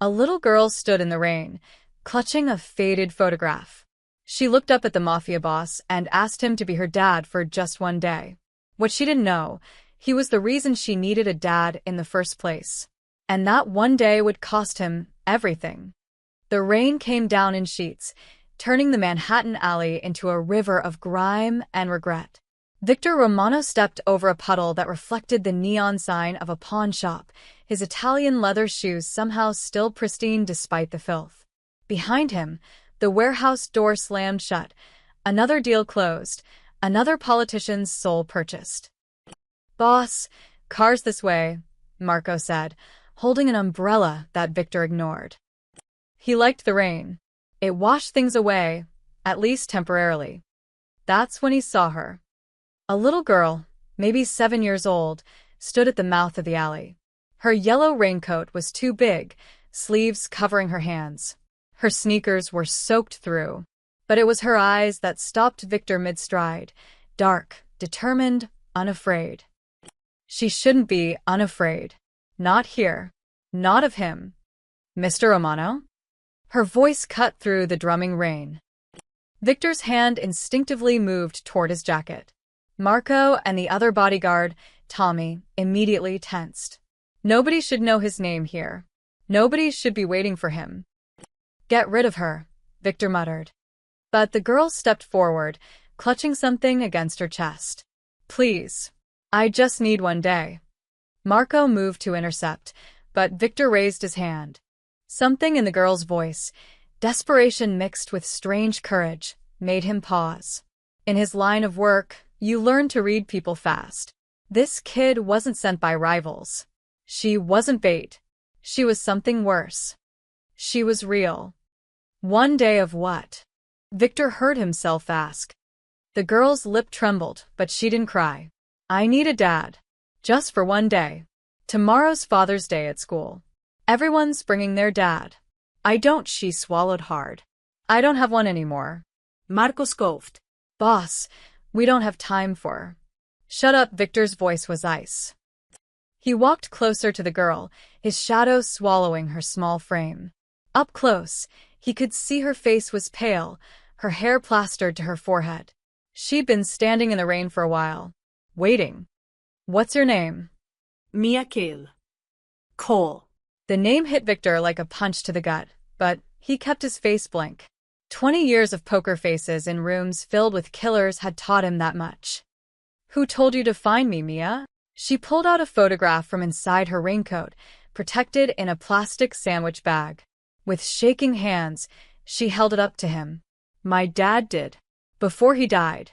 A little girl stood in the rain, clutching a faded photograph. She looked up at the Mafia boss and asked him to be her dad for just one day. What she didn't know, he was the reason she needed a dad in the first place. And that one day would cost him everything. The rain came down in sheets, turning the Manhattan alley into a river of grime and regret. Victor Romano stepped over a puddle that reflected the neon sign of a pawn shop, his Italian leather shoes somehow still pristine despite the filth. Behind him, the warehouse door slammed shut. Another deal closed, another politician's soul purchased. "Boss, cars this way," Marco said, holding an umbrella that Victor ignored. He liked the rain. It washed things away, at least temporarily. That's when he saw her. A little girl, maybe 7 years old, stood at the mouth of the alley. Her yellow raincoat was too big, sleeves covering her hands. Her sneakers were soaked through. But it was her eyes that stopped Victor mid-stride, dark, determined, unafraid. She shouldn't be unafraid. Not here. Not of him. "Mr. Romano?" Her voice cut through the drumming rain. Victor's hand instinctively moved toward his jacket. Marco and the other bodyguard, Tommy, immediately tensed. Nobody should know his name here. Nobody should be waiting for him. "Get rid of her," Victor muttered. But the girl stepped forward, clutching something against her chest. "Please. I just need one day." Marco moved to intercept, but Victor raised his hand. Something in the girl's voice, desperation mixed with strange courage, made him pause. In his line of work, you learn to read people fast. This kid wasn't sent by rivals. She wasn't bait. She was something worse. She was real. One day of what? Victor heard himself ask. The girl's lip trembled, but she didn't cry. "I need a dad. Just for one day. Tomorrow's Father's Day at school. Everyone's bringing their dad. I don't," she swallowed hard. "I don't have one anymore." Marco scoffed. "Boss, we don't have time for." "Shut up," Victor's voice was ice. He walked closer to the girl, his shadow swallowing her small frame. Up close, he could see her face was pale, her hair plastered to her forehead. She'd been standing in the rain for a while, waiting. "What's your name?" Mia Kale. Cole. The name hit Victor like a punch to the gut, but he kept his face blank. 20 years of poker faces in rooms filled with killers had taught him that much. "Who told you to find me, Mia?" She pulled out a photograph from inside her raincoat, protected in a plastic sandwich bag. With shaking hands, she held it up to him. "My dad did. Before he died.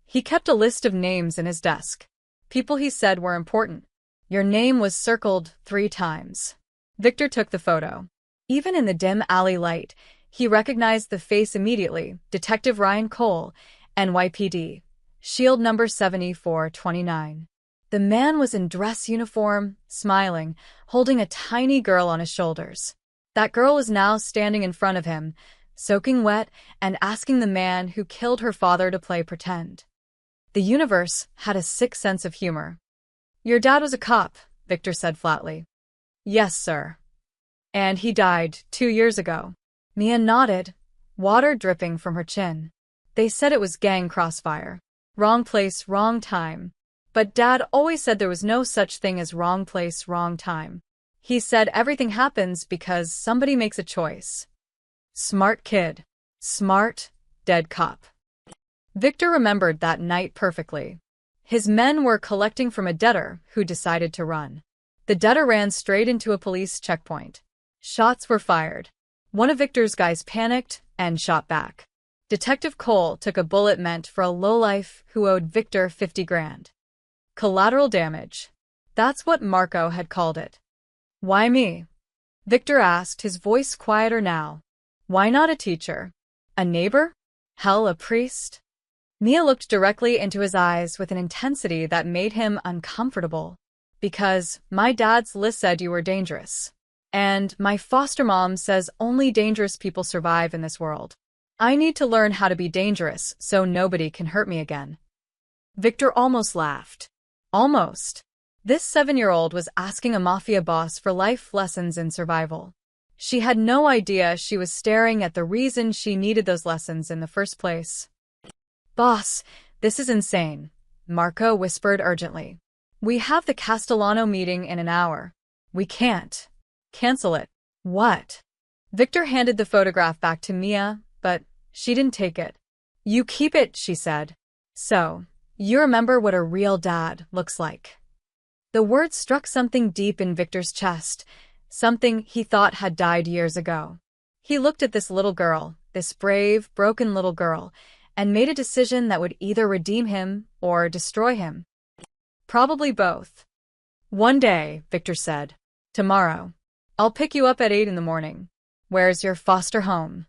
He kept a list of names in his desk. People he said were important. Your name was circled 3 times. Victor took the photo. Even in the dim alley light, he recognized the face immediately. Detective Ryan Cole, NYPD. Shield number 7429. The man was in dress uniform, smiling, holding a tiny girl on his shoulders. That girl was now standing in front of him, soaking wet and asking the man who killed her father to play pretend. The universe had a sick sense of humor. "Your dad was a cop," Victor said flatly. "Yes, sir. And he died 2 years ago." Mia nodded, water dripping from her chin. "They said it was gang crossfire. Wrong place, wrong time. But Dad always said there was no such thing as wrong place, wrong time. He said everything happens because somebody makes a choice." Smart kid. Smart, dead cop. Victor remembered that night perfectly. His men were collecting from a debtor who decided to run. The debtor ran straight into a police checkpoint. Shots were fired. One of Victor's guys panicked and shot back. Detective Cole took a bullet meant for a lowlife who owed Victor 50 grand. Collateral damage. That's what Marco had called it. "Why me?" Victor asked, his voice quieter now. "Why not a teacher? A neighbor? Hell, a priest?" Mia looked directly into his eyes with an intensity that made him uncomfortable. "Because my dad's list said you were dangerous. And my foster mom says only dangerous people survive in this world. I need to learn how to be dangerous so nobody can hurt me again." Victor almost laughed. Almost. This 7-year-old was asking a mafia boss for life lessons in survival. She had no idea she was staring at the reason she needed those lessons in the first place. "Boss, this is insane," Marco whispered urgently. "We have the Castellano meeting in an hour. We can't. Cancel it." "What?" Victor handed the photograph back to Mia, but she didn't take it. "You keep it," she said. "So, you remember what a real dad looks like." The word struck something deep in Victor's chest, something he thought had died years ago. He looked at this little girl, this brave, broken little girl, and made a decision that would either redeem him or destroy him. Probably both. "One day," Victor said. "Tomorrow. I'll pick you up at 8 in the morning. Where's your foster home?"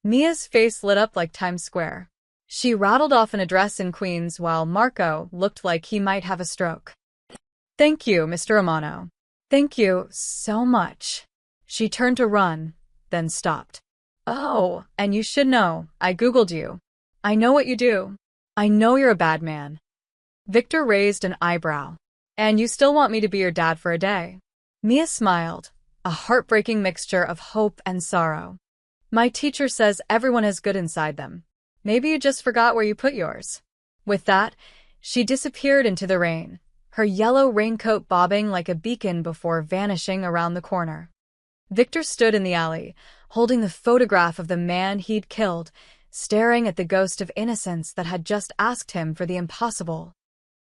Mia's face lit up like Times Square. She rattled off an address in Queens while Marco looked like he might have a stroke. "Thank you, Mr. Romano. Thank you so much." She turned to run, then stopped. "Oh, and you should know, I Googled you. I know what you do. I know you're a bad man." Victor raised an eyebrow. "And you still want me to be your dad for a day?" Mia smiled, a heartbreaking mixture of hope and sorrow. "My teacher says everyone has good inside them. Maybe you just forgot where you put yours." With that, she disappeared into the rain, her yellow raincoat bobbing like a beacon before vanishing around the corner. Victor stood in the alley, holding the photograph of the man he'd killed, staring at the ghost of innocence that had just asked him for the impossible.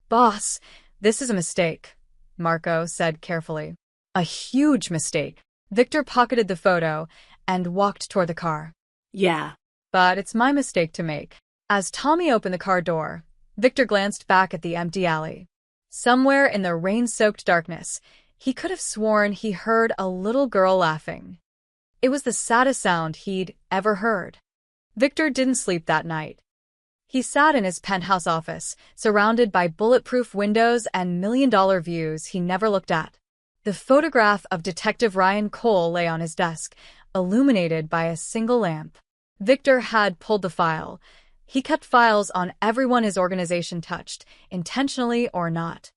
"Boss, this is a mistake," Marco said carefully. "A huge mistake." Victor pocketed the photo and walked toward the car. Yeah. "But it's my mistake to make." As Tommy opened the car door, Victor glanced back at the empty alley. Somewhere in the rain-soaked darkness, he could have sworn he heard a little girl laughing. It was the saddest sound he'd ever heard. Victor didn't sleep that night. He sat in his penthouse office, surrounded by bulletproof windows and million-dollar views he never looked at. The photograph of Detective Ryan Cole lay on his desk, illuminated by a single lamp. Victor had pulled the file. He kept files on everyone his organization touched, intentionally or not.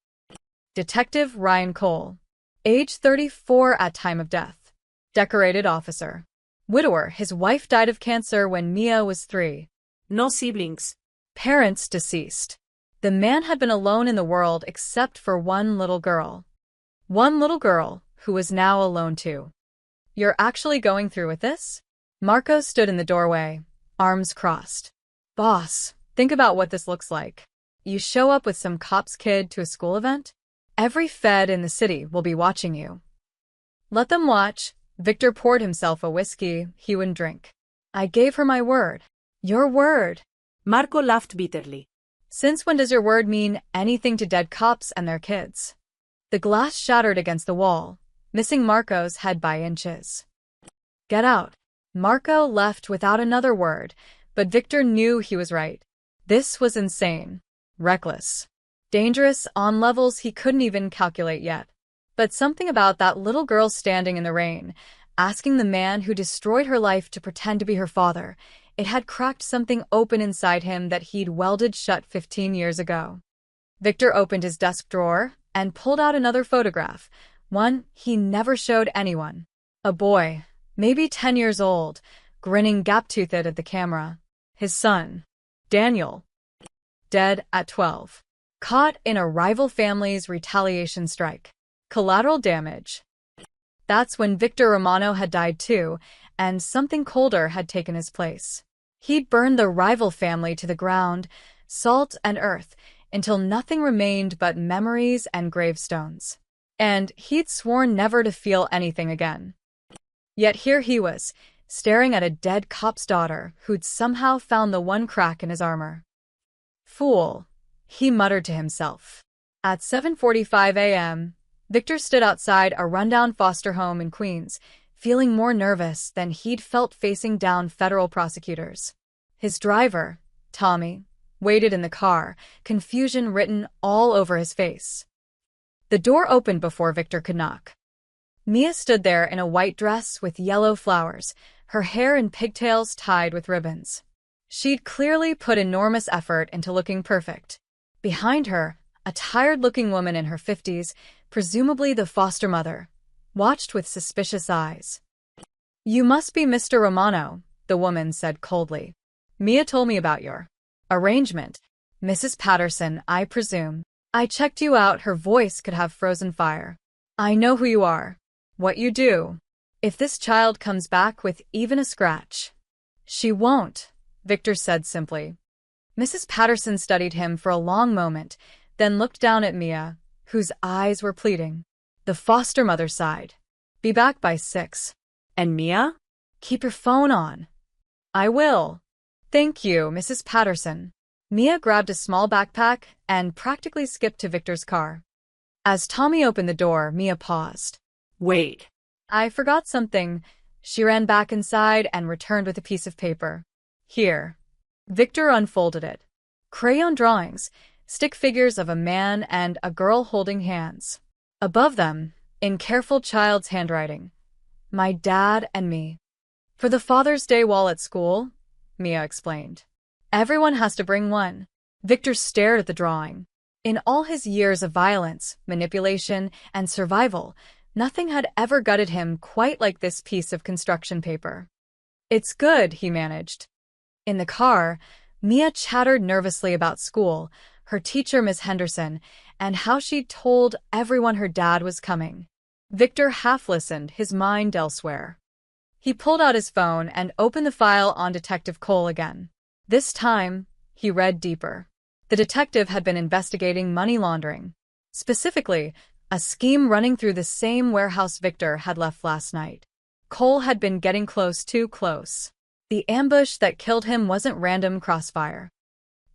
Detective Ryan Cole. Age 34 at time of death. Decorated officer. Widower, his wife died of cancer when Mia was 3. No siblings. Parents deceased. The man had been alone in the world except for one little girl. One little girl, who was now alone too. "You're actually going through with this?" Marco stood in the doorway, arms crossed. "Boss, think about what this looks like. You show up with some cop's kid to a school event? Every Fed in the city will be watching you." "Let them watch." Victor poured himself a whiskey he wouldn't drink. "I gave her my word." "Your word?" Marco laughed bitterly. "Since when does your word mean anything to dead cops and their kids?" The glass shattered against the wall, missing Marco's head by inches. "Get out." Marco left without another word, but Victor knew he was right. This was insane, reckless, dangerous on levels he couldn't even calculate yet. But something about that little girl standing in the rain, asking the man who destroyed her life to pretend to be her father, it had cracked something open inside him that he'd welded shut 15 years ago. Victor opened his desk drawer and pulled out another photograph, one he never showed anyone. A boy, maybe 10 years old, grinning gap-toothed at the camera. His son, Daniel, dead at 12. Caught in a rival family's retaliation strike. Collateral damage. That's when Victor Romano had died too, and something colder had taken his place. He'd burned the rival family to the ground, salt and earth, until nothing remained but memories and gravestones. And he'd sworn never to feel anything again. Yet here he was, staring at a dead cop's daughter who'd somehow found the one crack in his armor. "Fool," he muttered to himself. At 7:45 a.m., Victor stood outside a rundown foster home in Queens, feeling more nervous than he'd felt facing down federal prosecutors. His driver, Tommy, waited in the car, confusion written all over his face. The door opened before Victor could knock. Mia stood there in a white dress with yellow flowers, her hair in pigtails tied with ribbons. She'd clearly put enormous effort into looking perfect. Behind her, a tired-looking woman in her 50s, presumably the foster mother, watched with suspicious eyes. You must be Mr. Romano, the woman said coldly. Mia told me about your arrangement. Mrs. Patterson, I presume. I checked you out, her voice could have frozen fire. I know who you are. What you do. If this child comes back with even a scratch. She won't, Victor said simply. Mrs. Patterson studied him for a long moment, then looked down at Mia, whose eyes were pleading. The foster mother sighed. Be back by 6. And Mia? Keep your phone on. I will. Thank you, Mrs. Patterson. Mia grabbed a small backpack and practically skipped to Victor's car. As Tommy opened the door, Mia paused. Wait. I forgot something. She ran back inside and returned with a piece of paper. Here. Victor unfolded it. Crayon drawings, stick figures of a man and a girl holding hands. Above them, in careful child's handwriting, my dad and me. For the Father's Day while at school, Mia explained. Everyone has to bring one. Victor stared at the drawing. In all his years of violence, manipulation, and survival, nothing had ever gutted him quite like this piece of construction paper. It's good, he managed. In the car, Mia chattered nervously about school, her teacher Miss Henderson, and how she'd told everyone her dad was coming. Victor half listened, his mind elsewhere. He pulled out his phone and opened the file on Detective Cole again. This time, he read deeper. The detective had been investigating money laundering. Specifically, a scheme running through the same warehouse Victor had left last night. Cole had been getting close, too close. The ambush that killed him wasn't random crossfire.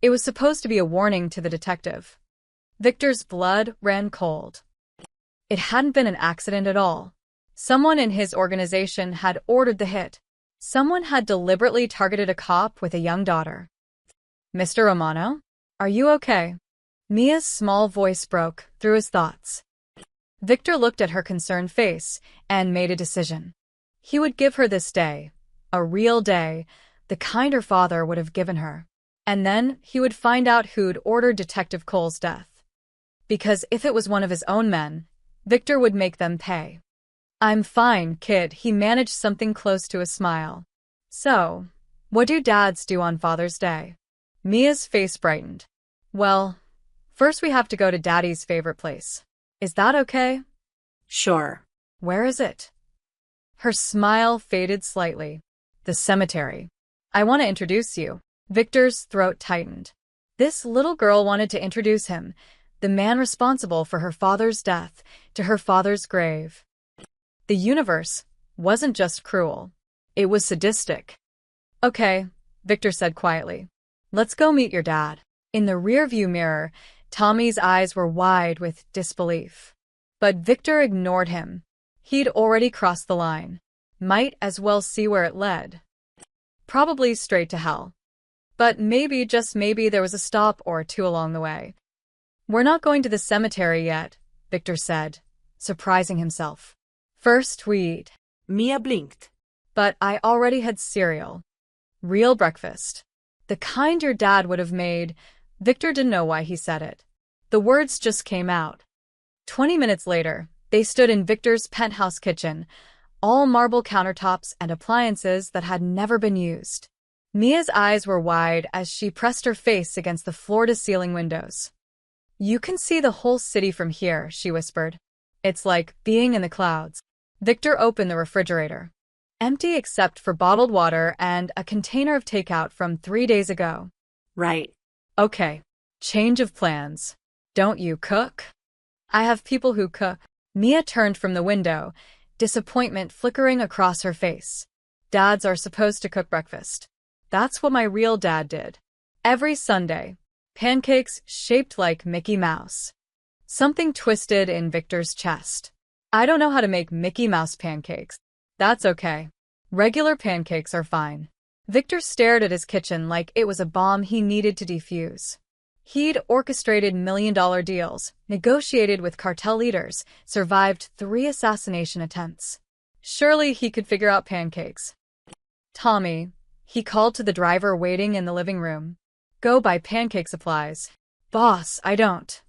It was supposed to be a warning to the detective. Victor's blood ran cold. It hadn't been an accident at all. Someone in his organization had ordered the hit. Someone had deliberately targeted a cop with a young daughter. Mr. Romano? Are you okay? Mia's small voice broke through his thoughts. Victor looked at her concerned face and made a decision. He would give her this day, a real day, the kind her father would have given her. And then he would find out who'd ordered Detective Cole's death. Because if it was one of his own men, Victor would make them pay. I'm fine, kid, he managed something close to a smile. So, what do dads do on Father's Day? Mia's face brightened. Well, first we have to go to Daddy's favorite place. Is that okay? Sure. Where is it? Her smile faded slightly. The cemetery. I want to introduce you. Victor's throat tightened. This little girl wanted to introduce him, the man responsible for her father's death, to her father's grave. The universe wasn't just cruel. It was sadistic. Okay, Victor said quietly. Let's go meet your dad. In the rearview mirror, Tommy's eyes were wide with disbelief. But Victor ignored him. He'd already crossed the line. Might as well see where it led. Probably straight to hell. But maybe, just maybe, there was a stop or two along the way. We're not going to the cemetery yet, Victor said, surprising himself. First we eat. Mia blinked. But I already had cereal. Real breakfast. The kind your dad would have made. Victor didn't know why he said it. The words just came out. 20 minutes later, they stood in Victor's penthouse kitchen, all marble countertops and appliances that had never been used. Mia's eyes were wide as she pressed her face against the floor-to-ceiling windows. You can see the whole city from here, she whispered. It's like being in the clouds. Victor opened the refrigerator. Empty except for bottled water and a container of takeout from 3 days ago. Right. Okay. Change of plans. Don't you cook? I have people who cook. Mia turned from the window, disappointment flickering across her face. Dads are supposed to cook breakfast. That's what my real dad did. Every Sunday. Pancakes shaped like Mickey Mouse. Something twisted in Victor's chest. I don't know how to make Mickey Mouse pancakes. That's okay. Regular pancakes are fine. Victor stared at his kitchen like it was a bomb he needed to defuse. He'd orchestrated million-dollar deals, negotiated with cartel leaders, survived 3 assassination attempts. Surely he could figure out pancakes. Tommy, he called to the driver waiting in the living room. Go buy pancake supplies. Boss, I don't.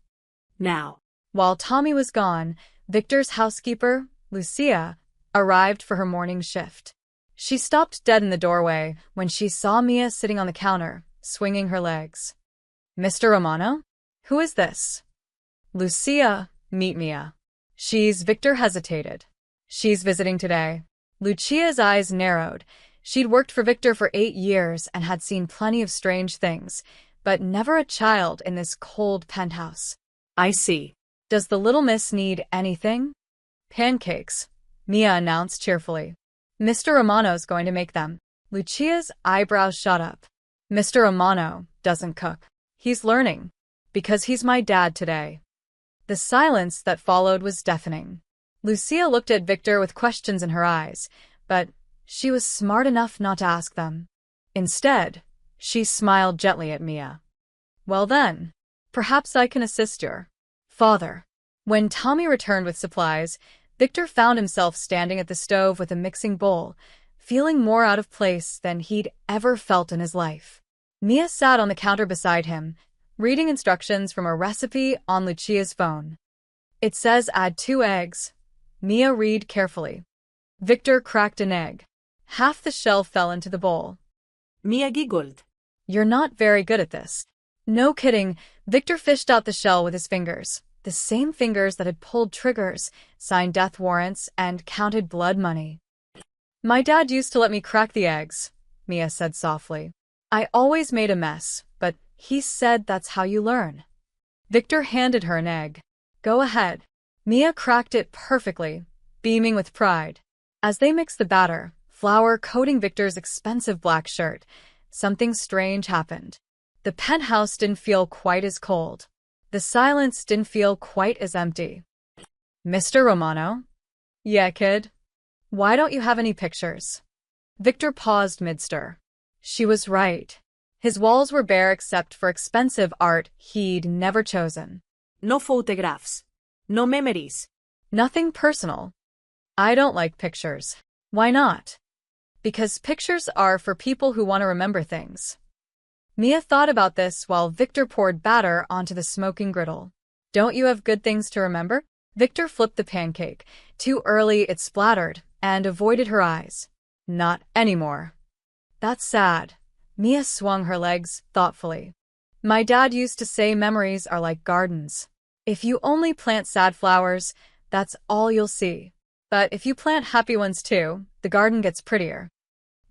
Now. While Tommy was gone, Victor's housekeeper, Lucia, arrived for her morning shift. She stopped dead in the doorway when she saw Mia sitting on the counter, swinging her legs. Mr. Romano? Who is this? Lucia, meet Mia. Victor hesitated. She's visiting today. Lucia's eyes narrowed. She'd worked for Victor for 8 years and had seen plenty of strange things, but never a child in this cold penthouse. I see. Does the little miss need anything? Pancakes, Mia announced cheerfully. Mr. Romano's going to make them. Lucia's eyebrows shot up. Mr. Romano doesn't cook. He's learning. Because he's my dad today. The silence that followed was deafening. Lucia looked at Victor with questions in her eyes, but she was smart enough not to ask them. Instead, she smiled gently at Mia. Well then, perhaps I can assist your father. When Tommy returned with supplies, Victor found himself standing at the stove with a mixing bowl, feeling more out of place than he'd ever felt in his life. Mia sat on the counter beside him, reading instructions from a recipe on Lucia's phone. It says add 2 eggs. Mia read carefully. Victor cracked an egg. Half the shell fell into the bowl. Mia giggled. You're not very good at this. No kidding, Victor fished out the shell with his fingers, the same fingers that had pulled triggers, signed death warrants, and counted blood money. My dad used to let me crack the eggs, Mia said softly. I always made a mess, but he said that's how you learn. Victor handed her an egg. Go ahead. Mia cracked it perfectly, beaming with pride. As they mixed the batter, flour coating Victor's expensive black shirt, something strange happened. The penthouse didn't feel quite as cold. The silence didn't feel quite as empty. Mr. Romano? Yeah, kid. Why don't you have any pictures? Victor paused mid-stir. She was right. His walls were bare except for expensive art he'd never chosen. No photographs. No memories. Nothing personal. I don't like pictures. Why not? Because pictures are for people who want to remember things. Mia thought about this while Victor poured batter onto the smoking griddle. Don't you have good things to remember? Victor flipped the pancake. Too early it splattered and avoided her eyes. Not anymore. That's sad. Mia swung her legs thoughtfully. My dad used to say memories are like gardens. If you only plant sad flowers, that's all you'll see. But if you plant happy ones too, the garden gets prettier.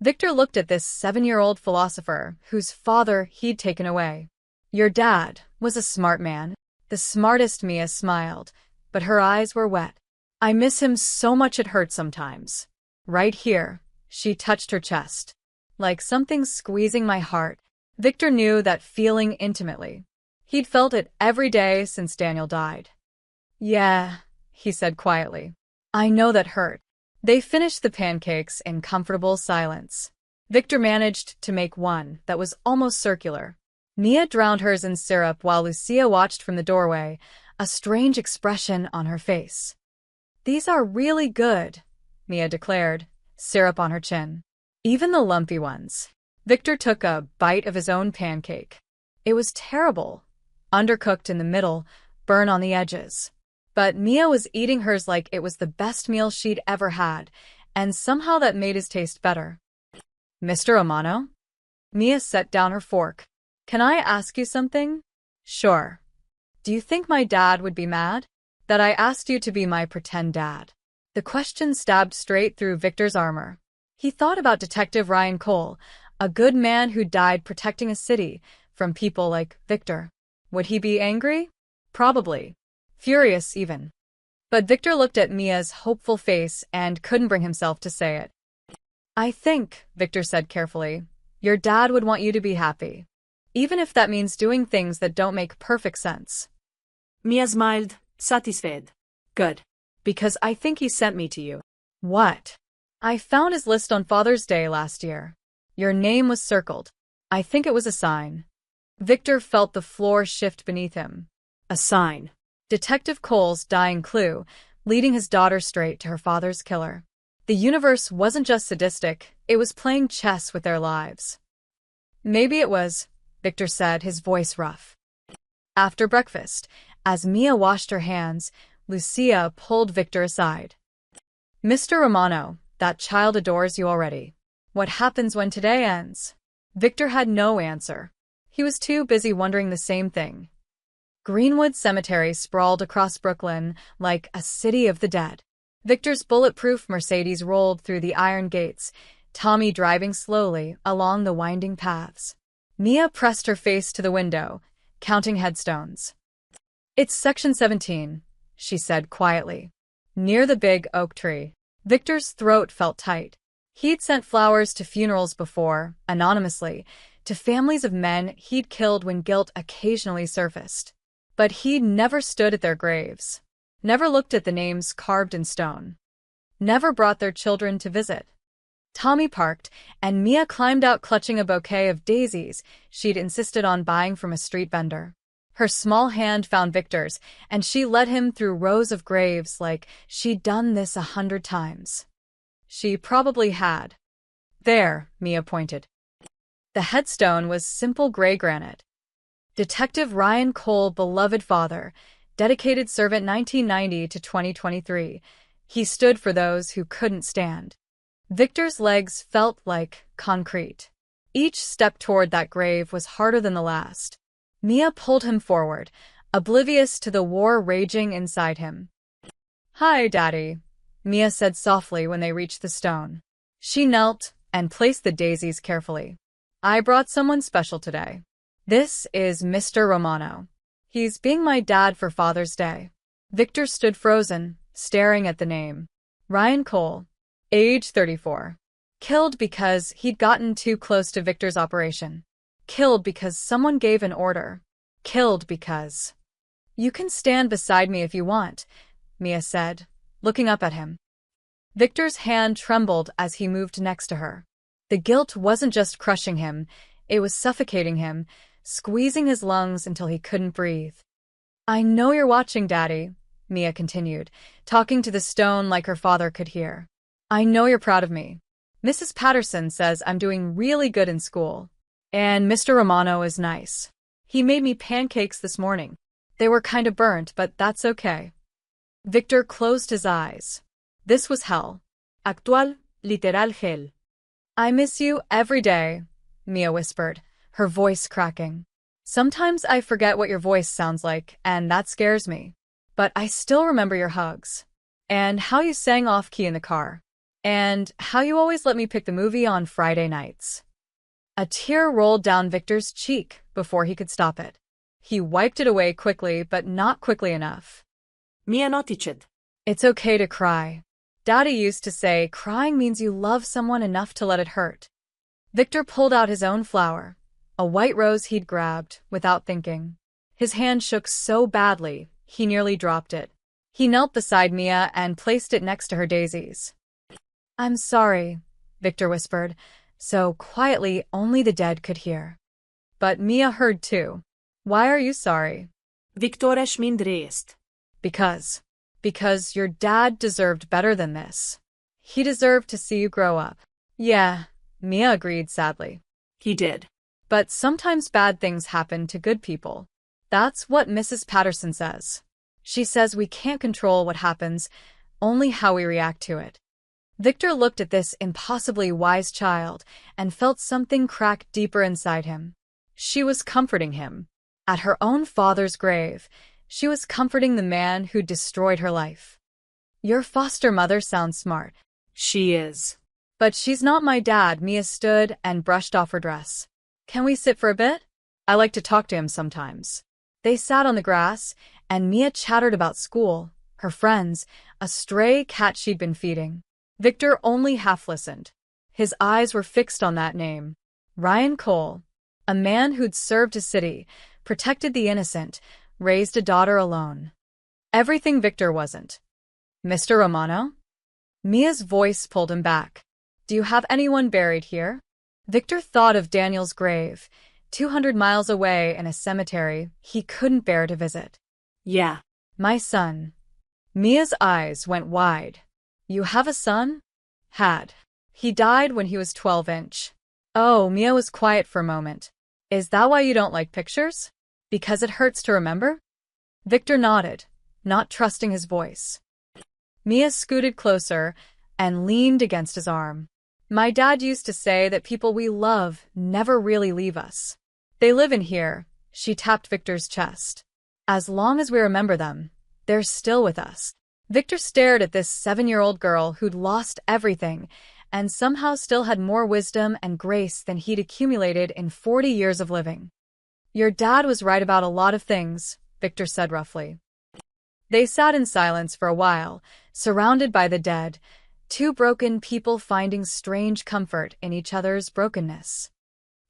Victor looked at this 7-year-old philosopher whose father he'd taken away. Your dad was a smart man. The smartest. Mia smiled, but her eyes were wet. I miss him so much it hurts sometimes. Right here, she touched her chest. Like something squeezing my heart. Victor knew that feeling intimately. He'd felt it every day since Daniel died. Yeah, he said quietly. I know that hurt. They finished the pancakes in comfortable silence. Victor managed to make one that was almost circular. Mia drowned hers in syrup while Lucia watched from the doorway, a strange expression on her face. These are really good, Mia declared, syrup on her chin. Even the lumpy ones. Victor took a bite of his own pancake. It was terrible. Undercooked in the middle, burn on the edges. But Mia was eating hers like it was the best meal she'd ever had, and somehow that made his taste better. Mr. Romano? Mia set down her fork. Can I ask you something? Sure. Do you think my dad would be mad? That I asked you to be my pretend dad? The question stabbed straight through Victor's armor. He thought about Detective Ryan Cole, a good man who died protecting a city from people like Victor. Would he be angry? Probably. Furious even. But Victor looked at Mia's hopeful face and couldn't bring himself to say it. I think, Victor said carefully, your dad would want you to be happy. Even if that means doing things that don't make perfect sense. Mia smiled, satisfied. Good. Because I think he sent me to you. What? I found his list on Father's Day last year. Your name was circled. I think it was a sign. Victor felt the floor shift beneath him. A sign. Detective Cole's dying clue, leading his daughter straight to her father's killer. The universe wasn't just sadistic, it was playing chess with their lives. Maybe it was, Victor said, his voice rough. After breakfast, as Mia washed her hands, Lucia pulled Victor aside. Mr. Romano, that child adores you already. What happens when today ends? Victor had no answer. He was too busy wondering the same thing. Greenwood Cemetery sprawled across Brooklyn like a city of the dead. Victor's bulletproof Mercedes rolled through the iron gates, Tommy driving slowly along the winding paths. Mia pressed her face to the window, counting headstones. "It's section 17, she said quietly. Near the big oak tree. Victor's throat felt tight. He'd sent flowers to funerals before, anonymously, to families of men he'd killed when guilt occasionally surfaced. But he'd never stood at their graves. Never looked at the names carved in stone. Never brought their children to visit. Tommy parked, and Mia climbed out clutching a bouquet of daisies she'd insisted on buying from a street vendor. Her small hand found Victor's, and she led him through rows of graves like she'd done this 100 times. She probably had. There, Mia pointed. The headstone was simple gray granite. Detective Ryan Cole, beloved father, dedicated servant 1990 to 2023. He stood for those who couldn't stand. Victor's legs felt like concrete. Each step toward that grave was harder than the last. Mia pulled him forward, oblivious to the war raging inside him. "Hi, Daddy," Mia said softly when they reached the stone. She knelt and placed the daisies carefully. "I brought someone special today. This is Mr. Romano. He's being my dad for Father's Day." Victor stood frozen, staring at the name. Ryan Cole, age 34. Killed because he'd gotten too close to Victor's operation. Killed because someone gave an order. Killed because... "You can stand beside me if you want," Mia said, looking up at him. Victor's hand trembled as he moved next to her. The guilt wasn't just crushing him, it was suffocating him, squeezing his lungs until he couldn't breathe. "I know you're watching, Daddy," Mia continued, talking to the stone like her father could hear. "I know you're proud of me. Mrs. Patterson says I'm doing really good in school. And Mr. Romano is nice. He made me pancakes this morning. They were kind of burnt, but that's okay." Victor closed his eyes. This was hell. Actual, literal hell. "I miss you every day," Mia whispered, her voice cracking. "Sometimes I forget what your voice sounds like, and that scares me. But I still remember your hugs. And how you sang off-key in the car. And how you always let me pick the movie on Friday nights." A tear rolled down Victor's cheek before he could stop it. He wiped it away quickly, but not quickly enough. Mia noticed. "It's okay to cry. Daddy used to say crying means you love someone enough to let it hurt." Victor pulled out his own flower, a white rose he'd grabbed without thinking. His hand shook so badly, he nearly dropped it. He knelt beside Mia and placed it next to her daisies. "I'm sorry," Victor whispered, so quietly only the dead could hear. But Mia heard too. "Why are you sorry?" Victor és mindrést. Because your dad deserved better than this. He deserved to see you grow up." "Yeah," Mia agreed sadly. He did. "But sometimes bad things happen to good people. That's what Mrs. Patterson says. She says we can't control what happens, only how we react to it." Victor looked at this impossibly wise child and felt something crack deeper inside him. She was comforting him. At her own father's grave, she was comforting the man who destroyed her life. "Your foster mother sounds smart." She is. "But she's not my dad." Mia stood and brushed off her dress. "Can we sit for a bit? I like to talk to him sometimes." They sat on the grass, and Mia chattered about school, her friends, a stray cat she'd been feeding. Victor only half listened. His eyes were fixed on that name. Ryan Cole, a man who'd served his city, protected the innocent, raised a daughter alone. Everything Victor wasn't. "Mr. Romano?" Mia's voice pulled him back. "Do you have anyone buried here?" Victor thought of Daniel's grave, 200 miles away in a cemetery he couldn't bear to visit. "Yeah." "My son." Mia's eyes went wide. "You have a son?" "Had. He died when he was 12-inch. "Oh," Mia was quiet for a moment. "Is that why you don't like pictures? Because it hurts to remember?" Victor nodded, not trusting his voice. Mia scooted closer and leaned against his arm. My dad used to say that people we love never really leave us. They live in here, she tapped Victor's chest. As long as we remember them, they're still with us. Victor stared at this 7-year-old girl who'd lost everything and somehow still had more wisdom and grace than he'd accumulated in 40 years of living. Your dad was right about a lot of things, Victor said roughly. They sat in silence for a while, surrounded by the dead, two broken people finding strange comfort in each other's brokenness.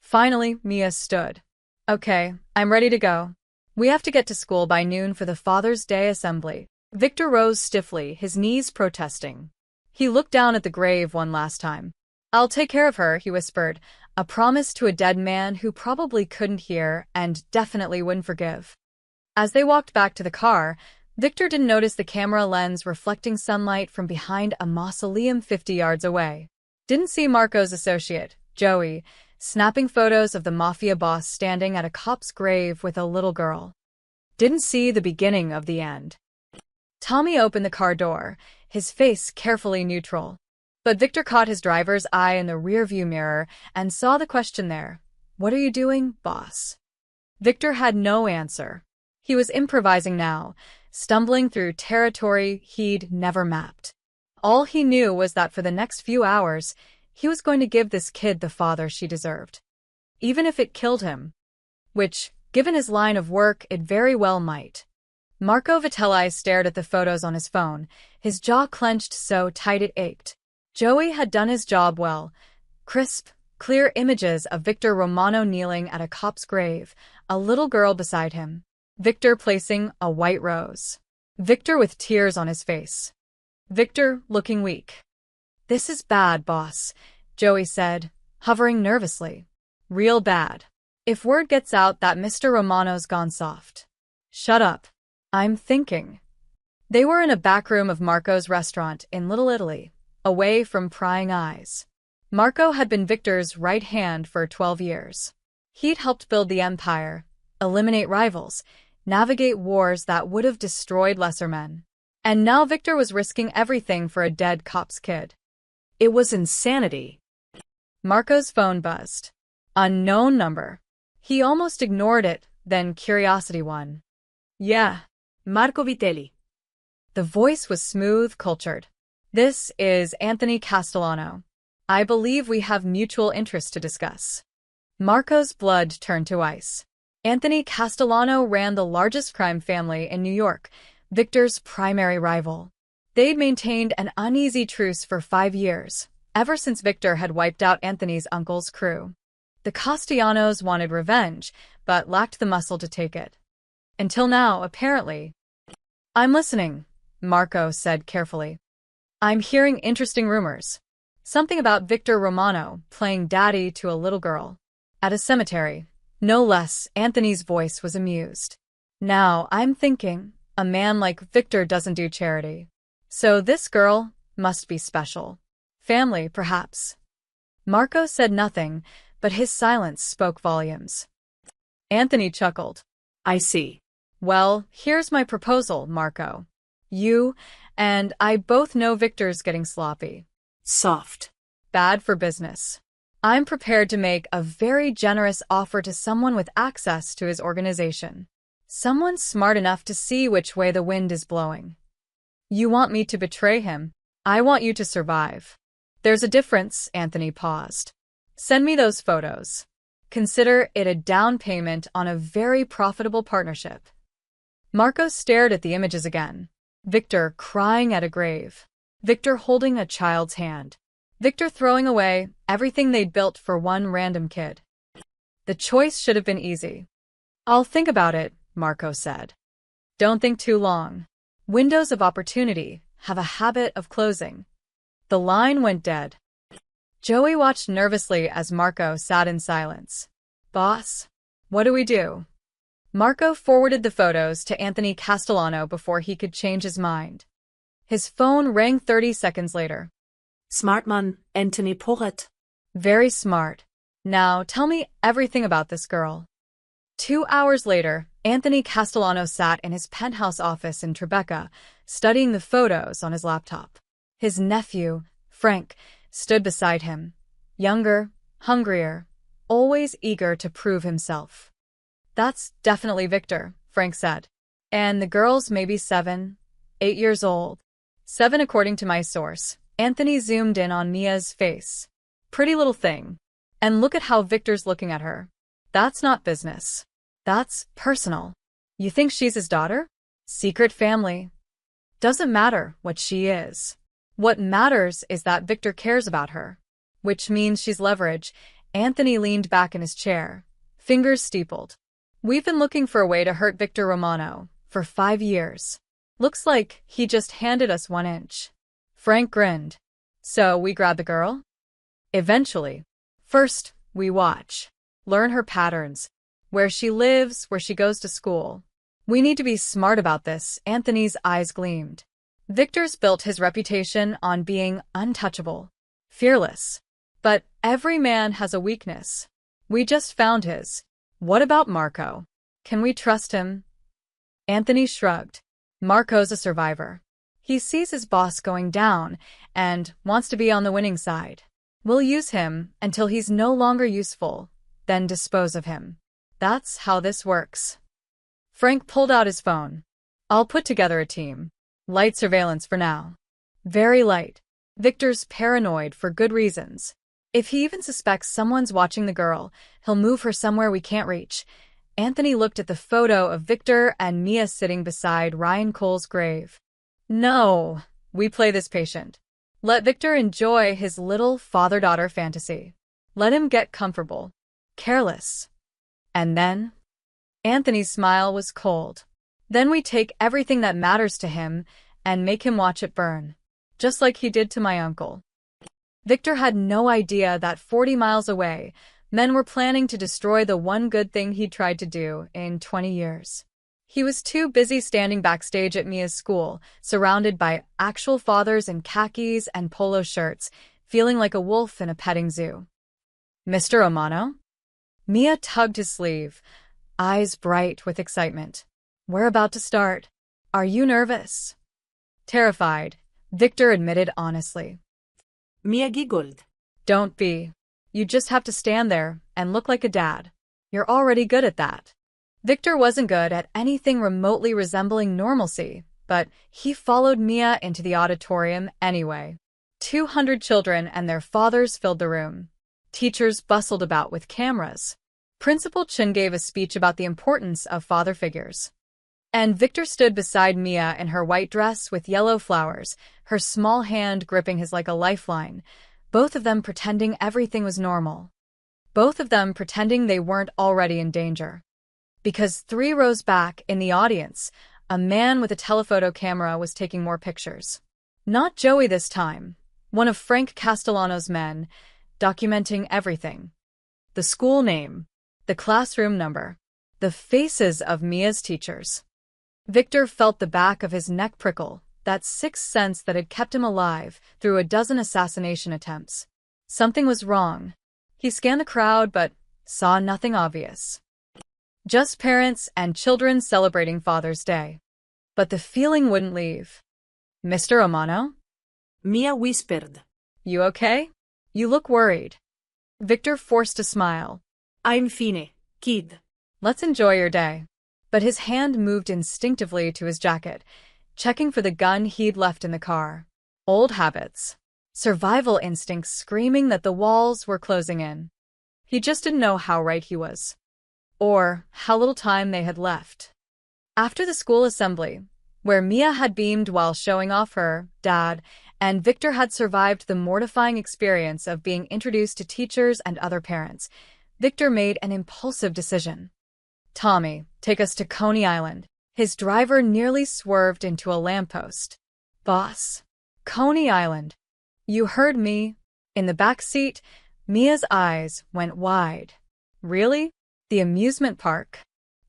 Finally, Mia stood. Okay, I'm ready to go. We have to get to school by noon for the Father's Day assembly. Victor rose stiffly, his knees protesting. He looked down at the grave one last time. I'll take care of her, he whispered, a promise to a dead man who probably couldn't hear and definitely wouldn't forgive. As they walked back to the car, Victor didn't notice the camera lens reflecting sunlight from behind a mausoleum 50 yards away. Didn't see Marco's associate, Joey, snapping photos of the Mafia boss standing at a cop's grave with a little girl. Didn't see the beginning of the end. Tommy opened the car door, his face carefully neutral. But Victor caught his driver's eye in the rearview mirror and saw the question there. What are you doing, boss? Victor had no answer. He was improvising now, stumbling through territory he'd never mapped. All he knew was that for the next few hours, he was going to give this kid the father she deserved. Even if it killed him. Which, given his line of work, it very well might. Marco Vitelli stared at the photos on his phone, his jaw clenched so tight it ached. Joey had done his job well. Crisp, clear images of Victor Romano kneeling at a cop's grave, a little girl beside him. Victor placing a white rose. Victor with tears on his face. Victor looking weak. This is bad, boss, Joey said, hovering nervously. Real bad. If word gets out that Mr. Romano's gone soft. Shut up. I'm thinking. They were in a back room of Marco's restaurant in Little Italy, away from prying eyes. Marco had been Victor's right hand for 12 years. He'd helped build the empire, eliminate rivals, navigate wars that would have destroyed lesser men. And now Victor was risking everything for a dead cop's kid. It was insanity. Marco's phone buzzed. Unknown number. He almost ignored it, then curiosity won. Yeah. Marco Vitelli. The voice was smooth, cultured. This is Anthony Castellano. I believe we have mutual interest to discuss. Marco's blood turned to ice. Anthony Castellano ran the largest crime family in New York, Victor's primary rival. They'd maintained an uneasy truce for 5 years, ever since Victor had wiped out Anthony's uncle's crew. The Castellanos wanted revenge, but lacked the muscle to take it. Until now, apparently. I'm listening, Marco said carefully. I'm hearing interesting rumors. Something about Victor Romano playing daddy to a little girl. At a cemetery. No less, Anthony's voice was amused. Now, I'm thinking, a man like Victor doesn't do charity. So this girl must be special. Family, perhaps. Marco said nothing, but his silence spoke volumes. Anthony chuckled. I see. Well, here's my proposal, Marco. You and I both know Victor's getting sloppy. Soft. Bad for business. I'm prepared to make a very generous offer to someone with access to his organization. Someone smart enough to see which way the wind is blowing. You want me to betray him? I want you to survive. There's a difference, Anthony paused. Send me those photos. Consider it a down payment on a very profitable partnership. Marco stared at the images again. Victor crying at a grave. Victor holding a child's hand. Victor throwing away everything they'd built for one random kid. The choice should have been easy. I'll think about it, Marco said. Don't think too long. Windows of opportunity have a habit of closing. The line went dead. Joey watched nervously as Marco sat in silence. Boss, what do we do? Marco forwarded the photos to Anthony Castellano before he could change his mind. His phone rang 30 seconds later. Smart man, Anthony Porret. Very smart. Now tell me everything about this girl. 2 hours later, Anthony Castellano sat in his penthouse office in Tribeca, studying the photos on his laptop. His nephew, Frank, stood beside him. Younger, hungrier, always eager to prove himself. That's definitely Victor, Frank said. And the girl's maybe 7, 8 years old. 7 according to my source. Anthony zoomed in on Mia's face. Pretty little thing. And look at how Victor's looking at her. That's not business. That's personal. You think she's his daughter? Secret family. Doesn't matter what she is. What matters is that Victor cares about her. Which means she's leverage. Anthony leaned back in his chair, fingers steepled. We've been looking for a way to hurt Victor Romano for 5 years. Looks like he just handed us 1 inch. Frank grinned. So we grab the girl? Eventually. First, we watch. Learn her patterns. Where she lives, where she goes to school. We need to be smart about this. Anthony's eyes gleamed. Victor's built his reputation on being untouchable. Fearless. But every man has a weakness. We just found his. What about Marco? Can we trust him? Anthony shrugged. Marco's a survivor. He sees his boss going down and wants to be on the winning side. We'll use him until he's no longer useful, then dispose of him. That's how this works. Frank pulled out his phone. I'll put together a team. Light surveillance for now. Very light. Victor's paranoid for good reasons. If he even suspects someone's watching the girl, he'll move her somewhere we can't reach. Anthony looked at the photo of Victor and Mia sitting beside Ryan Cole's grave. No, we play this patient. Let Victor enjoy his little father-daughter fantasy. Let him get comfortable. Careless. And then? Anthony's smile was cold. Then we take everything that matters to him and make him watch it burn. Just like he did to my uncle. Victor had no idea that 40 miles away, men were planning to destroy the one good thing he'd tried to do in 20 years. He was too busy standing backstage at Mia's school, surrounded by actual fathers in khakis and polo shirts, feeling like a wolf in a petting zoo. Mr. Romano? Mia tugged his sleeve, eyes bright with excitement. We're about to start. Are you nervous? Terrified, Victor admitted honestly. Mia giggled. Don't be. You just have to stand there and look like a dad. You're already good at that. Victor wasn't good at anything remotely resembling normalcy, but he followed Mia into the auditorium anyway. 200 children and their fathers filled the room. Teachers bustled about with cameras. Principal Chin gave a speech about the importance of father figures. And Victor stood beside Mia in her white dress with yellow flowers, her small hand gripping his like a lifeline, both of them pretending everything was normal. Both of them pretending they weren't already in danger. Because 3 rows back, in the audience, a man with a telephoto camera was taking more pictures. Not Joey this time, one of Frank Castellano's men, documenting everything. The school name, the classroom number, the faces of Mia's teachers. Victor felt the back of his neck prickle, that sixth sense that had kept him alive through a dozen assassination attempts. Something was wrong. He scanned the crowd but saw nothing obvious. Just parents and children celebrating Father's Day. But the feeling wouldn't leave. Mr. Romano? Mia whispered. You okay? You look worried. Victor forced a smile. I'm fine, kid. Let's enjoy your day. But his hand moved instinctively to his jacket, checking for the gun he'd left in the car. Old habits. Survival instincts screaming that the walls were closing in. He just didn't know how right he was. Or how little time they had left. After the school assembly, where Mia had beamed while showing off her dad, and Victor had survived the mortifying experience of being introduced to teachers and other parents, Victor made an impulsive decision. Tommy, take us to Coney Island. His driver nearly swerved into a lamppost. Boss. Coney Island. You heard me. In the back seat, Mia's eyes went wide. Really? The amusement park?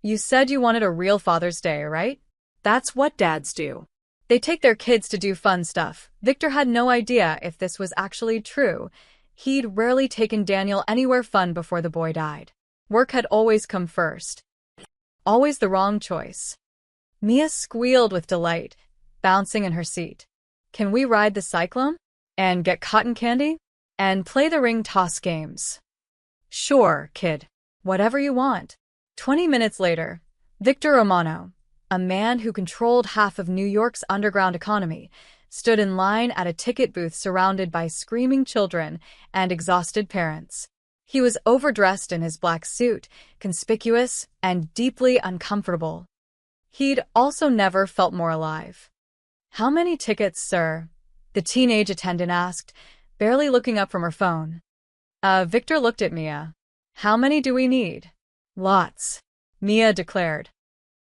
You said you wanted a real Father's Day, right? That's what dads do. They take their kids to do fun stuff. Victor had no idea if this was actually true. He'd rarely taken Daniel anywhere fun before the boy died. Work had always come first. Always the wrong choice. Mia squealed with delight, bouncing in her seat. Can we ride the cyclone? And get cotton candy? and play the ring toss games. Sure, kid. Whatever you want. 20 minutes later, Victor Romano, a man who controlled half of New York's underground economy, stood in line at a ticket booth surrounded by screaming children and exhausted parents. He was overdressed in his black suit, conspicuous and deeply uncomfortable. He'd also never felt more alive. "How many tickets, sir?" the teenage attendant asked, barely looking up from her phone. Victor looked at Mia. "How many do we need?" "Lots," Mia declared.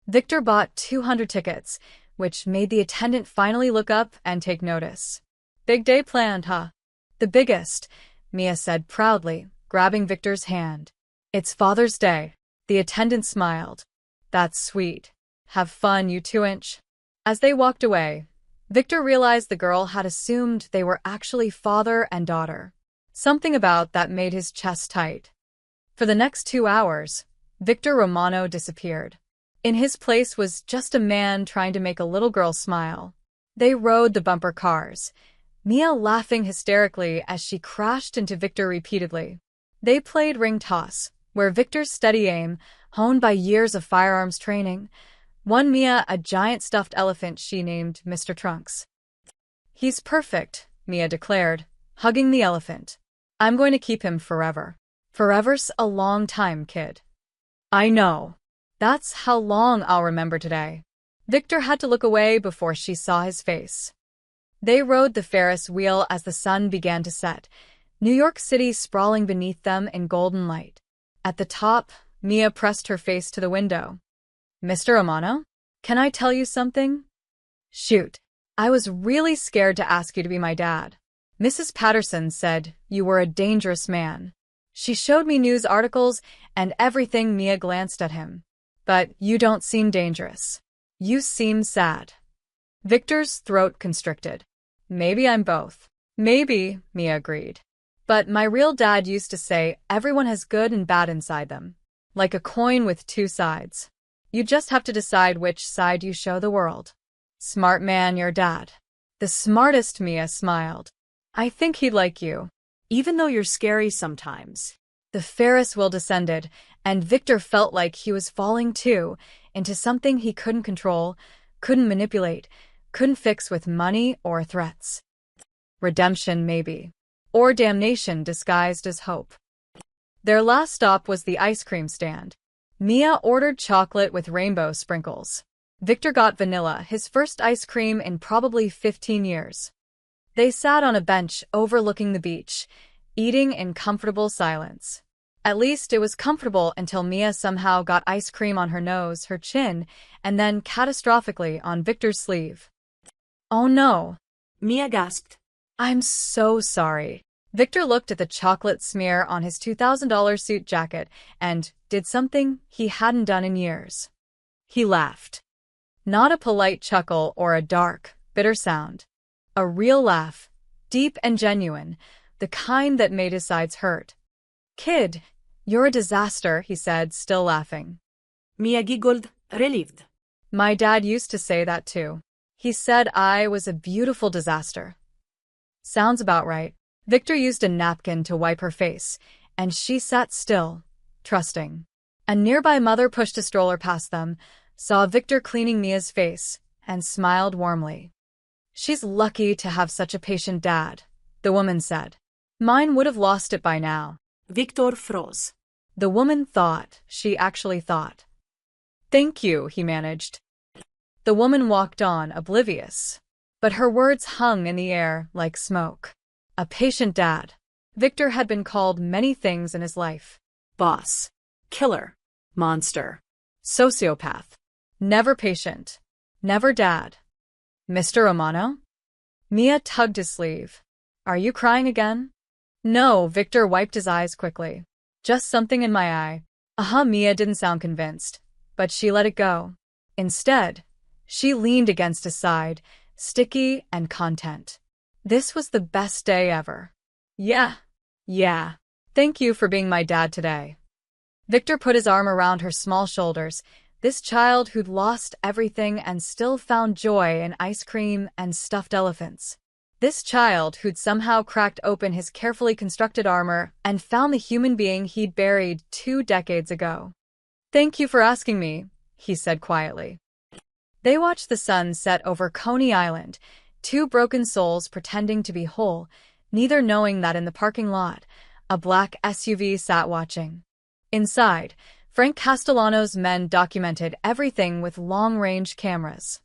Victor bought 200 tickets, which made the attendant finally look up and take notice. "Big day planned, huh?" "The biggest," Mia said proudly, grabbing Victor's hand. "It's Father's Day." The attendant smiled. "That's sweet. Have fun, you 2-inch." As they walked away, Victor realized the girl had assumed they were actually father and daughter. Something about that made his chest tight. For the next 2 hours, Victor Romano disappeared. In his place was just a man trying to make a little girl smile. They rode the bumper cars, Mia laughing hysterically as she crashed into Victor repeatedly. They played ring toss, where Victor's steady aim, honed by years of firearms training, won Mia a giant stuffed elephant she named Mr. Trunks. "He's perfect," Mia declared, hugging the elephant. "I'm going to keep him forever." "Forever's a long time, kid." "I know. That's how long I'll remember today." Victor had to look away before she saw his face. They rode the Ferris wheel as the sun began to set, New York City sprawling beneath them in golden light. At the top, Mia pressed her face to the window. "Mr. Romano? Can I tell you something?" "Shoot. I was really scared to ask you to be my dad. Mrs. Patterson said you were a dangerous man. She showed me news articles and everything." Mia glanced at him. "But you don't seem dangerous. You seem sad." Victor's throat constricted. "Maybe I'm both." "Maybe," Mia agreed. "But my real dad used to say everyone has good and bad inside them. Like a coin with 2 sides. You just have to decide which side you show the world." "Smart man, your dad." "The smartest," Mia smiled. "I think he'd like you, Even though you're scary sometimes. The Ferris wheel descended, and Victor felt like he was falling too, into something he couldn't control, couldn't manipulate, couldn't fix with money or threats. Redemption, maybe. Or damnation disguised as hope. Their last stop was the ice cream stand. Mia ordered chocolate with rainbow sprinkles. Victor got vanilla, his first ice cream in probably 15 years. They sat on a bench overlooking the beach, eating in comfortable silence. At least it was comfortable until Mia somehow got ice cream on her nose, her chin, and then catastrophically on Victor's sleeve. "Oh no," Mia gasped. "I'm so sorry." Victor looked at the chocolate smear on his $2,000 suit jacket and did something he hadn't done in years. He laughed. Not a polite chuckle or a dark, bitter sound. A real laugh, deep and genuine, the kind that made his sides hurt. "Kid, you're a disaster," he said, still laughing. Mia giggled, relieved. "My dad used to say that too. He said I was a beautiful disaster." "Sounds about right." Victor used a napkin to wipe her face, and she sat still, trusting. A nearby mother pushed a stroller past them, saw Victor cleaning Mia's face, and smiled warmly. "She's lucky to have such a patient dad," the woman said. "Mine would have lost it by now." Victor froze. The woman thought she actually thought. "Thank you," he managed. The woman walked on, oblivious. But her words hung in the air like smoke. A patient dad. Victor had been called many things in his life. Boss. Killer. Monster. Sociopath. Never patient. Never dad. "Mr. Romano?" Mia tugged his sleeve. "Are you crying again?" "No," Victor wiped his eyes quickly. "Just something in my eye." Mia didn't sound convinced, but she let it go. Instead, she leaned against his side, sticky and content. This was the best day ever. Yeah. Thank you for being my dad today." Victor put his arm around her small shoulders, this child who'd lost everything and still found joy in ice cream and stuffed elephants. This child who'd somehow cracked open his carefully constructed armor and found the human being he'd buried 2 decades ago. "Thank you for asking me," he said quietly. They watched the sun set over Coney Island, two broken souls pretending to be whole, neither knowing that in the parking lot, a black SUV sat watching. Inside, Frank Castellano's men documented everything with long-range cameras.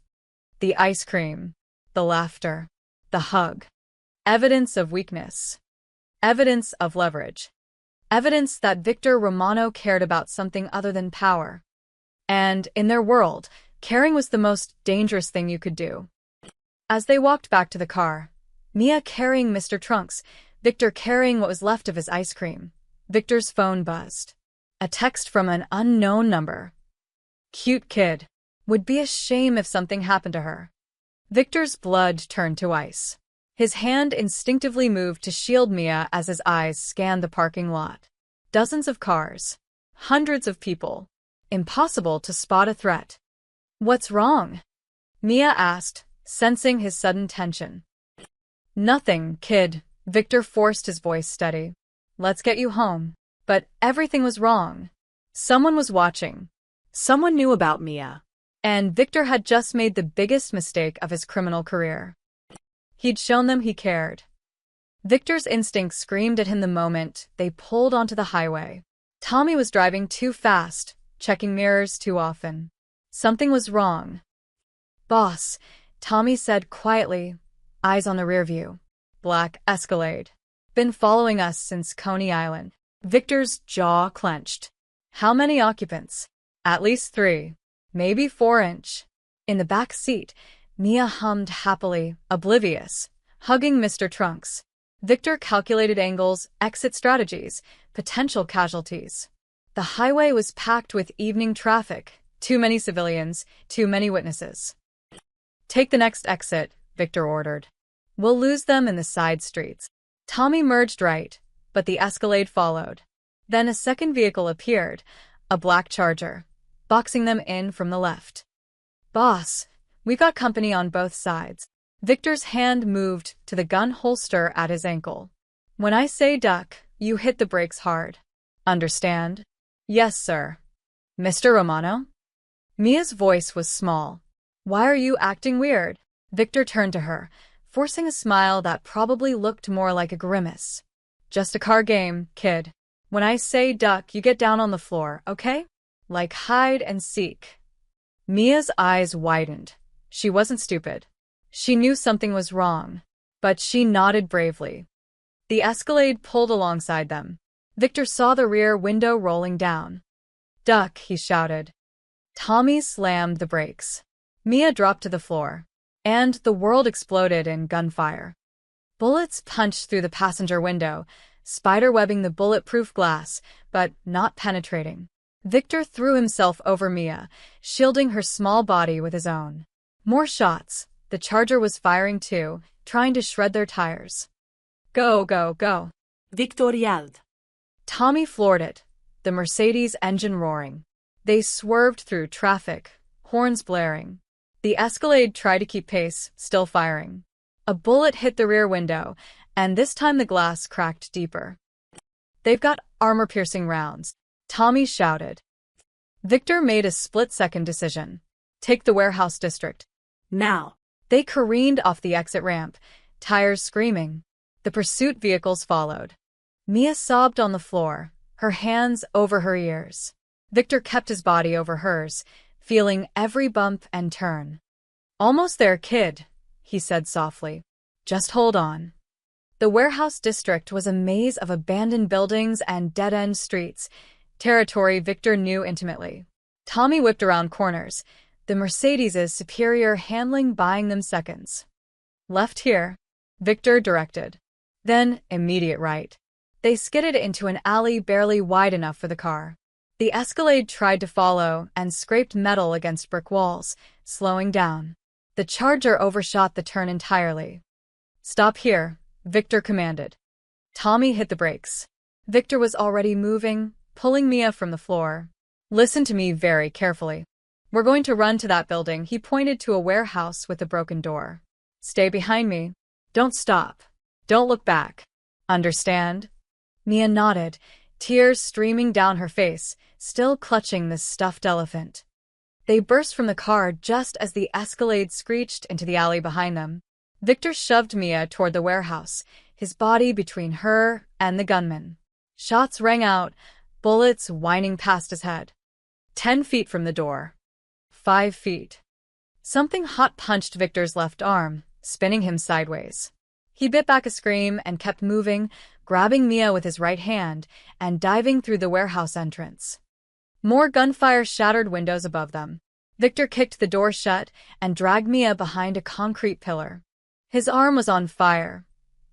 The ice cream, the laughter, the hug. Evidence of weakness. Evidence of leverage. Evidence that Victor Romano cared about something other than power. And, in their world, caring was the most dangerous thing you could do. As they walked back to the car, Mia carrying Mr. Trunks, Victor carrying what was left of his ice cream, Victor's phone buzzed. A text from an unknown number. "Cute kid. Would be a shame if something happened to her." Victor's blood turned to ice. His hand instinctively moved to shield Mia as his eyes scanned the parking lot. Dozens of cars. Hundreds of people. Impossible to spot a threat. "What's wrong?" Mia asked, sensing his sudden tension. "Nothing, kid," Victor forced his voice steady. "Let's get you home." But everything was wrong. Someone was watching. Someone knew about Mia. And Victor had just made the biggest mistake of his criminal career. He'd shown them he cared. Victor's instincts screamed at him the moment they pulled onto the highway. Tommy was driving too fast, checking mirrors too often. Something was wrong. "Boss," Tommy said quietly, eyes on the rearview. "Black Escalade. Been following us since Coney Island." Victor's jaw clenched. "How many occupants?" "At least 3. Maybe 4". In the back seat, Mia hummed happily, oblivious, hugging Mr. Trunks. Victor calculated angles, exit strategies, potential casualties. The highway was packed with evening traffic, too many civilians, too many witnesses. "Take the next exit," Victor ordered. "We'll lose them in the side streets." Tommy merged right, but the Escalade followed. Then a second vehicle appeared, a black Charger, boxing them in from the left. "Boss, we got company on both sides." Victor's hand moved to the gun holster at his ankle. "When I say duck, you hit the brakes hard. Understand?" "Yes, sir." "Mr. Romano?" Mia's voice was small. "Why are you acting weird?" Victor turned to her, forcing a smile that probably looked more like a grimace. "Just a car game, kid. When I say duck, you get down on the floor, okay? Like hide and seek." Mia's eyes widened. She wasn't stupid. She knew something was wrong, but she nodded bravely. The Escalade pulled alongside them. Victor saw the rear window rolling down. "Duck," he shouted. Tommy slammed the brakes. Mia dropped to the floor, and the world exploded in gunfire. Bullets punched through the passenger window, spiderwebbing the bulletproof glass, but not penetrating. Victor threw himself over Mia, shielding her small body with his own. More shots. The Charger was firing too, trying to shred their tires. "Go, go, go." Victor yelled. Tommy floored it, the Mercedes engine roaring. They swerved through traffic, horns blaring. The Escalade tried to keep pace, still firing. A bullet hit the rear window, and this time the glass cracked deeper. "They've got armor-piercing rounds," Tommy shouted. Victor made a split-second decision. Take the warehouse district. Now. They careened off the exit ramp, tires screaming. The pursuit vehicles followed. Mia sobbed on the floor, her hands over her ears. Victor kept his body over hers, feeling every bump and turn. "Almost there, kid," he said softly. "Just hold on." The warehouse district was a maze of abandoned buildings and dead-end streets, territory Victor knew intimately. Tommy whipped around corners, the Mercedes' superior handling buying them seconds. "Left here," Victor directed. Then, immediate right. They skidded into an alley barely wide enough for the car. The Escalade tried to follow and scraped metal against brick walls, slowing down. The Charger overshot the turn entirely. "Stop here," Victor commanded. Tommy hit the brakes. Victor was already moving, pulling Mia from the floor. "Listen to me very carefully. We're going to run to that building." He pointed to a warehouse with a broken door. "Stay behind me." Don't stop. Don't look back. Understand? Mia nodded, tears streaming down her face, still clutching the stuffed elephant. They burst from the car just as the Escalade screeched into the alley behind them. Victor shoved Mia toward the warehouse, his body between her and the gunman. Shots rang out, bullets whining past his head. 10 feet from the door. 5 feet. Something hot punched Victor's left arm, spinning him sideways. He bit back a scream and kept moving, grabbing Mia with his right hand and diving through the warehouse entrance. More gunfire shattered windows above them. Victor kicked the door shut and dragged Mia behind a concrete pillar. His arm was on fire,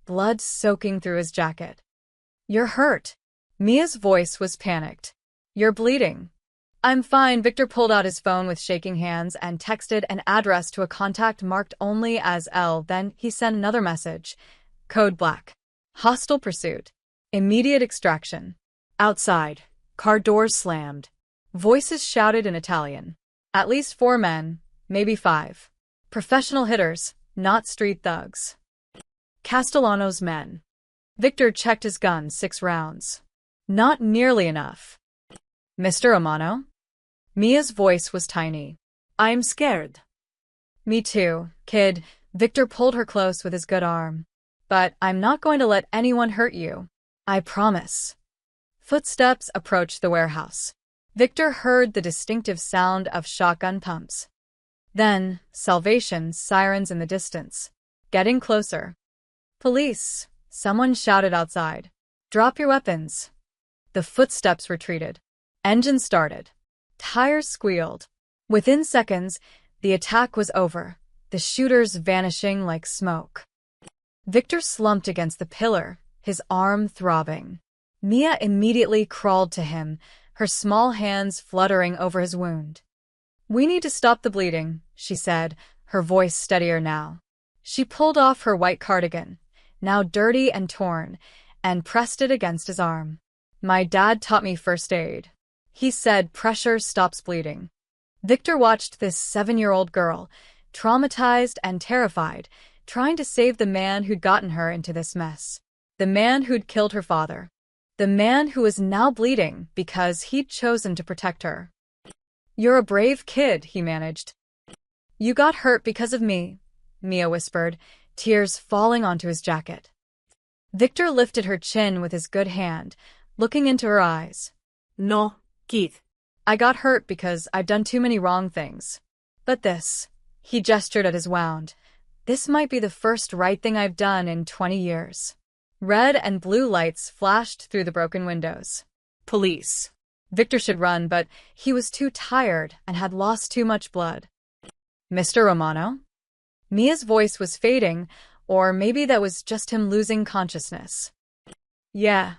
blood soaking through his jacket. "You're hurt." Mia's voice was panicked. "You're bleeding." "I'm fine." Victor pulled out his phone with shaking hands and texted an address to a contact marked only as L. Then he sent another message. Code black. Hostile pursuit. Immediate extraction. Outside. Car doors slammed. Voices shouted in Italian. At least 4 men, maybe 5. Professional hitters, not street thugs. Castellano's men. Victor checked his gun 6 rounds. Not nearly enough. "Mr. Romano?" Mia's voice was tiny. I'm scared. "Me too, kid." Victor pulled her close with his good arm. "But I'm not going to let anyone hurt you. I promise." Footsteps approached the warehouse. Victor heard the distinctive sound of shotgun pumps. Then, Salvation sirens in the distance. Getting closer. "Police!" Someone shouted outside. "Drop your weapons." The footsteps retreated. Engine started. Tires squealed. Within seconds, the attack was over, the shooters vanishing like smoke. Victor slumped against the pillar, his arm throbbing. Mia immediately crawled to him, her small hands fluttering over his wound. "We need to stop the bleeding," she said, her voice steadier now. She pulled off her white cardigan, now dirty and torn, and pressed it against his arm. "My dad taught me first aid. He said pressure stops bleeding." Victor watched this 7-year-old girl, traumatized and terrified, trying to save the man who'd gotten her into this mess. The man who'd killed her father. The man who was now bleeding because he'd chosen to protect her. "You're a brave kid," he managed. "You got hurt because of me," Mia whispered, tears falling onto his jacket. Victor lifted her chin with his good hand, looking into her eyes. No, Keith. "I got hurt because I've done too many wrong things. But this," he gestured at his wound, "this might be the first right thing I've done in 20 years. Red and blue lights flashed through the broken windows. "Police." Victor should run, but he was too tired and had lost too much blood. "Mr. Romano?" Mia's voice was fading, or maybe that was just him losing consciousness. "Yeah.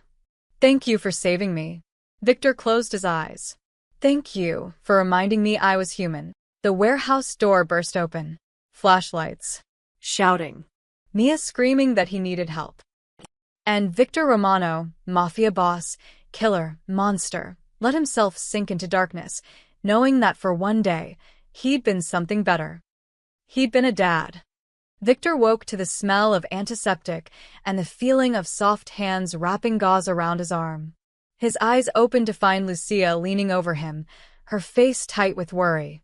Thank you for saving me." Victor closed his eyes. "Thank you for reminding me I was human." The warehouse door burst open. Flashlights. Shouting. Mia screaming that he needed help. And Victor Romano, Mafia boss, killer, monster, let himself sink into darkness, knowing that for one day, he'd been something better. He'd been a dad. Victor woke to the smell of antiseptic and the feeling of soft hands wrapping gauze around his arm. His eyes opened to find Lucia leaning over him, her face tight with worry.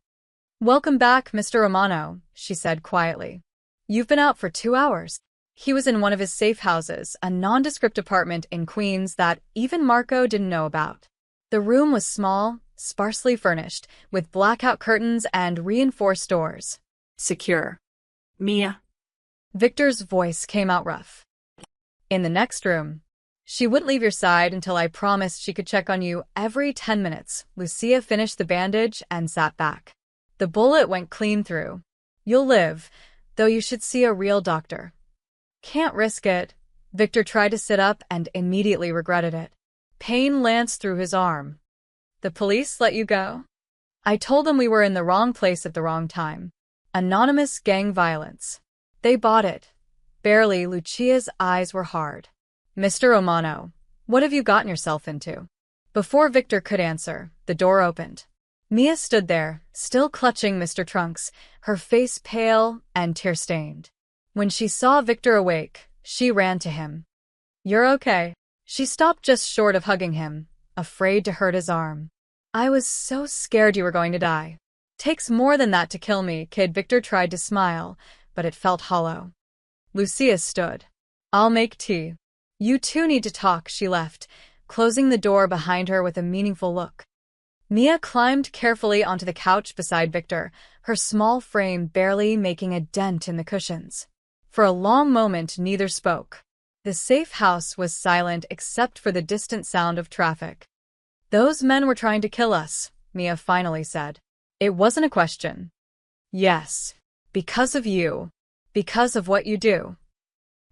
"Welcome back, Mr. Romano," she said quietly. "You've been out for 2 hours." He was in one of his safe houses, a nondescript apartment in Queens that even Marco didn't know about. The room was small, sparsely furnished, with blackout curtains and reinforced doors. "Secure." Mia. Victor's voice came out rough. "In the next room. She wouldn't leave your side until I promised she could check on you every 10 minutes. Lucia finished the bandage and sat back. "The bullet went clean through. You'll live, though you should see a real doctor." "Can't risk it." Victor tried to sit up and immediately regretted it. Pain lanced through his arm. "The police let you go?" "I told them we were in the wrong place at the wrong time. Anonymous gang violence. They bought it." Barely, Lucia's eyes were hard. "Mr. Romano, what have you gotten yourself into?" Before Victor could answer, the door opened. Mia stood there, still clutching Mr. Trunks, her face pale and tear-stained. When she saw Victor awake, she ran to him. "You're okay." She stopped just short of hugging him, afraid to hurt his arm. "I was so scared you were going to die." "Takes more than that to kill me, kid." Victor tried to smile, but it felt hollow. Lucia stood. "I'll make tea." "You two need to talk." She left, closing the door behind her with a meaningful look. Mia climbed carefully onto the couch beside Victor, her small frame barely making a dent in the cushions. For a long moment, neither spoke. The safe house was silent except for the distant sound of traffic. "Those men were trying to kill us," Mia finally said. "It wasn't a question." "Yes. Because of you. Because of what you do."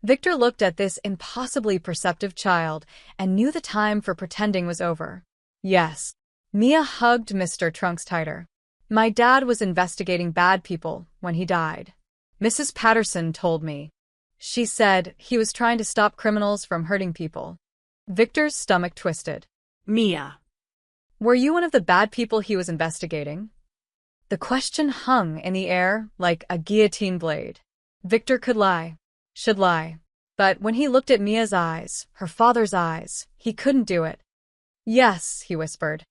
Victor looked at this impossibly perceptive child and knew the time for pretending was over. "Yes." Mia hugged Mr. Trunks tighter. "My dad was investigating bad people when he died. Mrs. Patterson told me." She said he was trying to stop criminals from hurting people. Victor's stomach twisted. Mia. "Were you one of the bad people he was investigating?" The question hung in the air like a guillotine blade. Victor could lie, should lie. But when he looked at Mia's eyes, her father's eyes, he couldn't do it. "Yes," he whispered.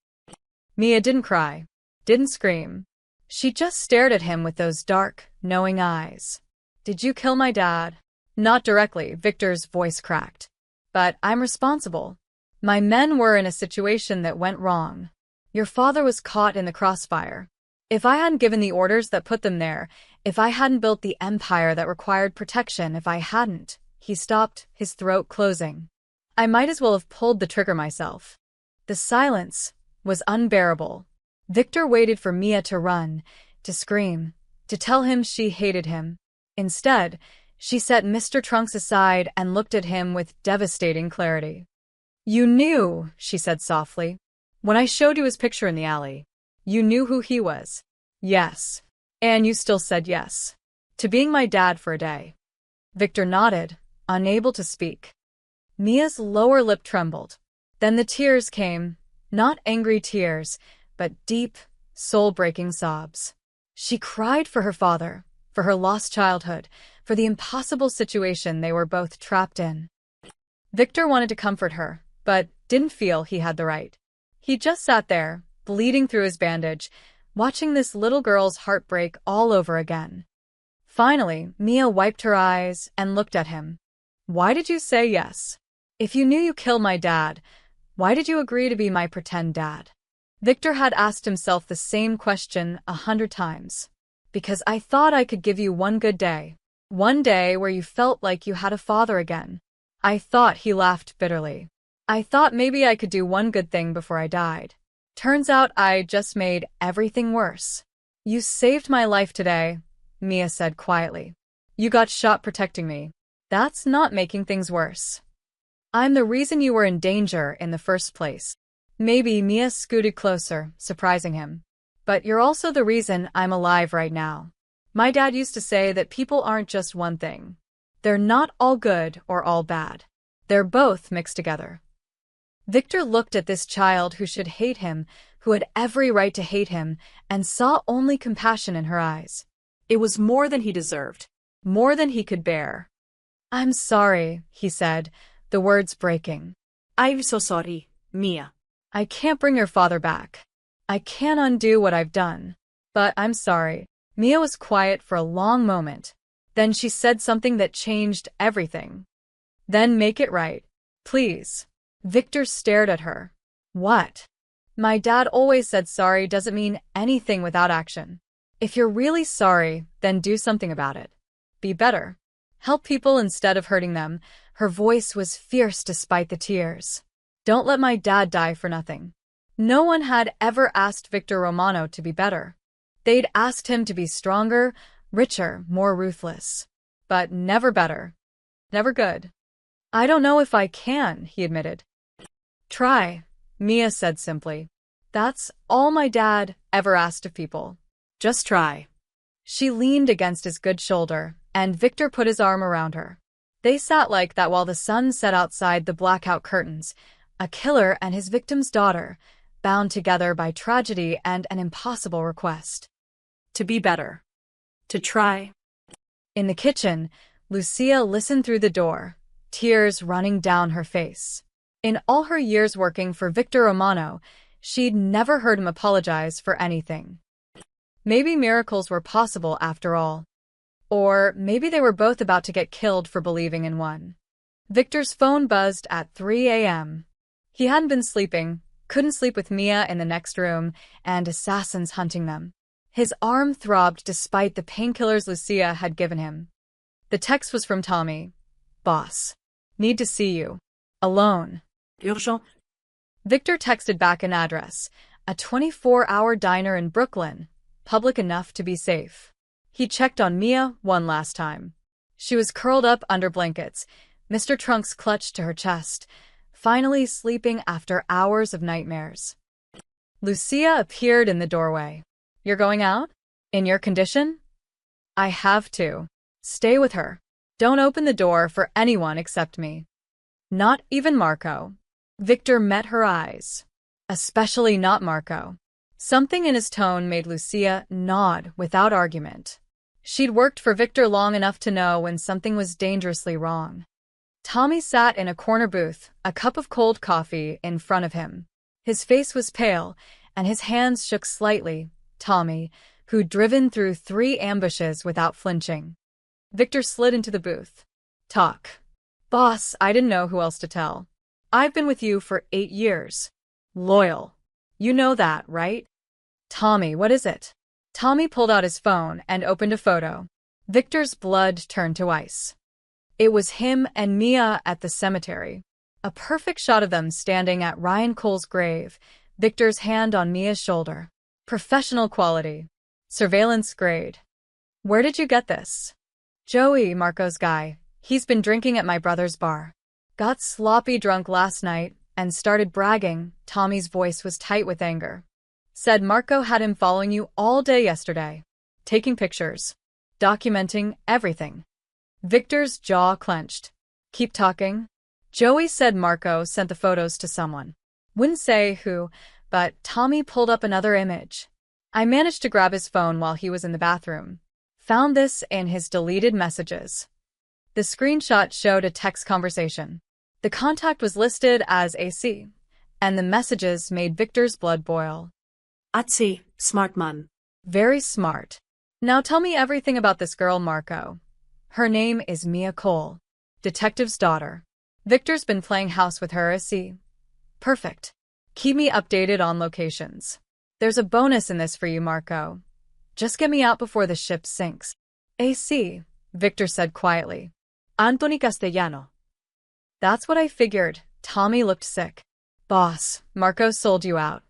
Mia didn't cry, didn't scream. She just stared at him with those dark, knowing eyes. "Did you kill my dad?" "Not directly," Victor's voice cracked. "But I'm responsible. My men were in a situation that went wrong. Your father was caught in the crossfire. If I hadn't given the orders that put them there, if I hadn't built the empire that required protection, if I hadn't..." He stopped, his throat closing. "I might as well have pulled the trigger myself." The silence was unbearable. Victor waited for Mia to run, to scream, to tell him she hated him. Instead, she set Mr. Trunks aside and looked at him with devastating clarity. "You knew," she said softly. "When I showed you his picture in the alley, you knew who he was." "Yes." "And you still said yes to being my dad for a day." Victor nodded, unable to speak. Mia's lower lip trembled. Then the tears came, not angry tears, but deep, soul-breaking sobs. She cried for her father, for her lost childhood, for the impossible situation they were both trapped in. Victor wanted to comfort her, but didn't feel he had the right. He just sat there, bleeding through his bandage, watching this little girl's heart break all over again. Finally, Mia wiped her eyes and looked at him. "Why did you say yes? If you knew you killed my dad, why did you agree to be my pretend dad?" Victor had asked himself the same question 100 times. "Because I thought I could give you one good day. One day where you felt like you had a father again. I thought," he laughed bitterly. "I thought maybe I could do one good thing before I died. Turns out I just made everything worse." "You saved my life today," Mia said quietly. "You got shot protecting me. That's not making things worse. I'm the reason you were in danger in the first place." Maybe Mia scooted closer, surprising him. "But you're also the reason I'm alive right now. My dad used to say that people aren't just one thing. They're not all good or all bad. They're both mixed together." Victor looked at this child who should hate him, who had every right to hate him, and saw only compassion in her eyes. It was more than he deserved. More than he could bear. "I'm sorry," he said, the words breaking. "I'm so sorry, Mia." "I can't bring your father back. I can't undo what I've done. But I'm sorry." Mia was quiet for a long moment. Then she said something that changed everything. "Then make it right. Please." Victor stared at her. "What?" "My dad always said sorry doesn't mean anything without action. If you're really sorry, then do something about it. Be better. Help people instead of hurting them." Her voice was fierce despite the tears. "Don't let my dad die for nothing." No one had ever asked Victor Romano to be better. They'd asked him to be stronger, richer, more ruthless. But never better. Never good. "I don't know if I can," he admitted. "Try," Mia said simply. "That's all my dad ever asked of people. Just try." She leaned against his good shoulder, and Victor put his arm around her. They sat like that while the sun set outside the blackout curtains, a killer and his victim's daughter, bound together by tragedy and an impossible request. To be better. To try. In the kitchen, Lucia listened through the door, tears running down her face. In all her years working for Victor Romano, she'd never heard him apologize for anything. Maybe miracles were possible after all. Or maybe they were both about to get killed for believing in one. Victor's phone buzzed at 3 a.m. He hadn't been sleeping, couldn't sleep with Mia in the next room, and assassins hunting them. His arm throbbed despite the painkillers Lucia had given him. The text was from Tommy. Boss. Need to see you. Alone. Urgent. Victor texted back an address. A 24-hour diner in Brooklyn. Public enough to be safe. He checked on Mia one last time. She was curled up under blankets, Mr. Trunks clutched to her chest, finally sleeping after hours of nightmares. Lucia appeared in the doorway. You're going out? In your condition? I have to. Stay with her. Don't open the door for anyone except me. Not even Marco. Victor met her eyes. Especially not Marco. Something in his tone made Lucia nod without argument. She'd worked for Victor long enough to know when something was dangerously wrong. Tommy sat in a corner booth, a cup of cold coffee in front of him. His face was pale, and his hands shook slightly. Tommy, who'd driven through 3 ambushes without flinching. Victor slid into the booth. Talk. Boss, I didn't know who else to tell. I've been with you for 8 years. Loyal. You know that, right? Tommy, what is it? Tommy pulled out his phone and opened a photo. Victor's blood turned to ice. It was him and Mia at the cemetery. A perfect shot of them standing at Ryan Cole's grave, Victor's hand on Mia's shoulder. Professional quality. Surveillance grade. Where did you get this? Joey, Marco's guy. He's been drinking at my brother's bar. Got sloppy drunk last night and started bragging. Tommy's voice was tight with anger. Said Marco had him following you all day yesterday. Taking pictures. Documenting everything. Victor's jaw clenched. Keep talking. Joey said Marco sent the photos to someone. Wouldn't say who, but Tommy pulled up another image. I managed to grab his phone while he was in the bathroom. Found this in his deleted messages. The screenshot showed a text conversation. The contact was listed as AC, and the messages made Victor's blood boil. Atsi, smart man. Very smart. Now tell me everything about this girl, Marco. Her name is Mia Cole, detective's daughter. Victor's been playing house with her, AC. Perfect. Keep me updated on locations. There's a bonus in this for you, Marco. Just get me out before the ship sinks. AC, Victor said quietly. Anthony Castellano. That's what I figured. Tommy looked sick. Boss, Marco sold you out.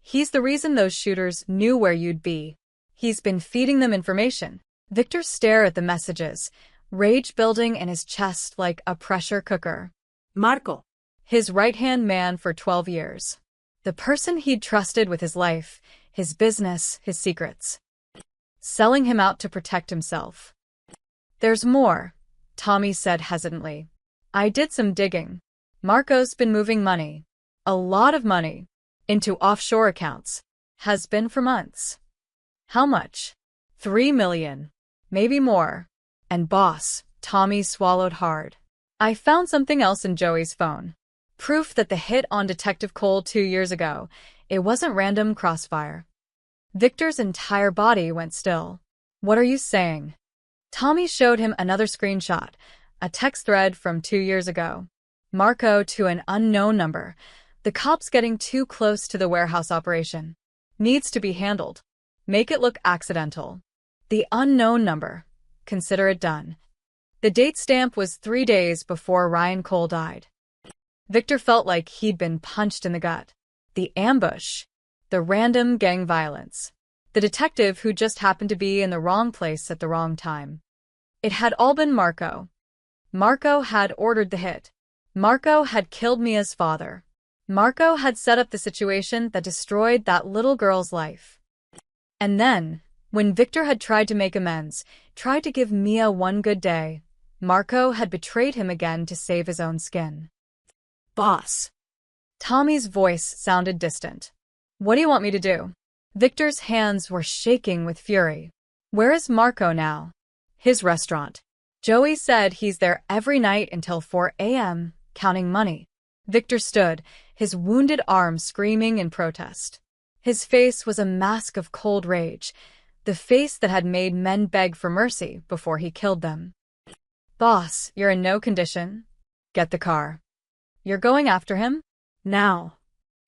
He's the reason those shooters knew where you'd be. He's been feeding them information. Victor stared at the messages, rage building in his chest like a pressure cooker. Marco. His right-hand man for 12 years. The person he'd trusted with his life, his business, his secrets. Selling him out to protect himself. There's more, Tommy said hesitantly. I did some digging. Marco's been moving money. A lot of money. Into offshore accounts. Has been for months. How much? 3 million. Maybe more. And boss, Tommy swallowed hard. I found something else in Joey's phone. Proof that the hit on Detective Cole 2 years ago, it wasn't random crossfire. Victor's entire body went still. What are you saying? Tommy showed him another screenshot, a text thread from 2 years ago. Marco to an unknown number. The cops getting too close to the warehouse operation. Needs to be handled. Make it look accidental. The unknown number. Consider it done. The date stamp was 3 days before Ryan Cole died. Victor felt like he'd been punched in the gut. The ambush. The random gang violence. The detective who just happened to be in the wrong place at the wrong time. It had all been Marco. Marco had ordered the hit. Marco had killed Mia's father. Marco had set up the situation that destroyed that little girl's life. And then, when Victor had tried to make amends, tried to give Mia one good day, Marco had betrayed him again to save his own skin. Boss. Tommy's voice sounded distant. What do you want me to do? Victor's hands were shaking with fury. Where is Marco now? His restaurant. Joey said he's there every night until 4 a.m., counting money. Victor stood, his wounded arm screaming in protest. His face was a mask of cold rage, the face that had made men beg for mercy before he killed them. Boss, you're in no condition. Get the car. You're going after him? Now.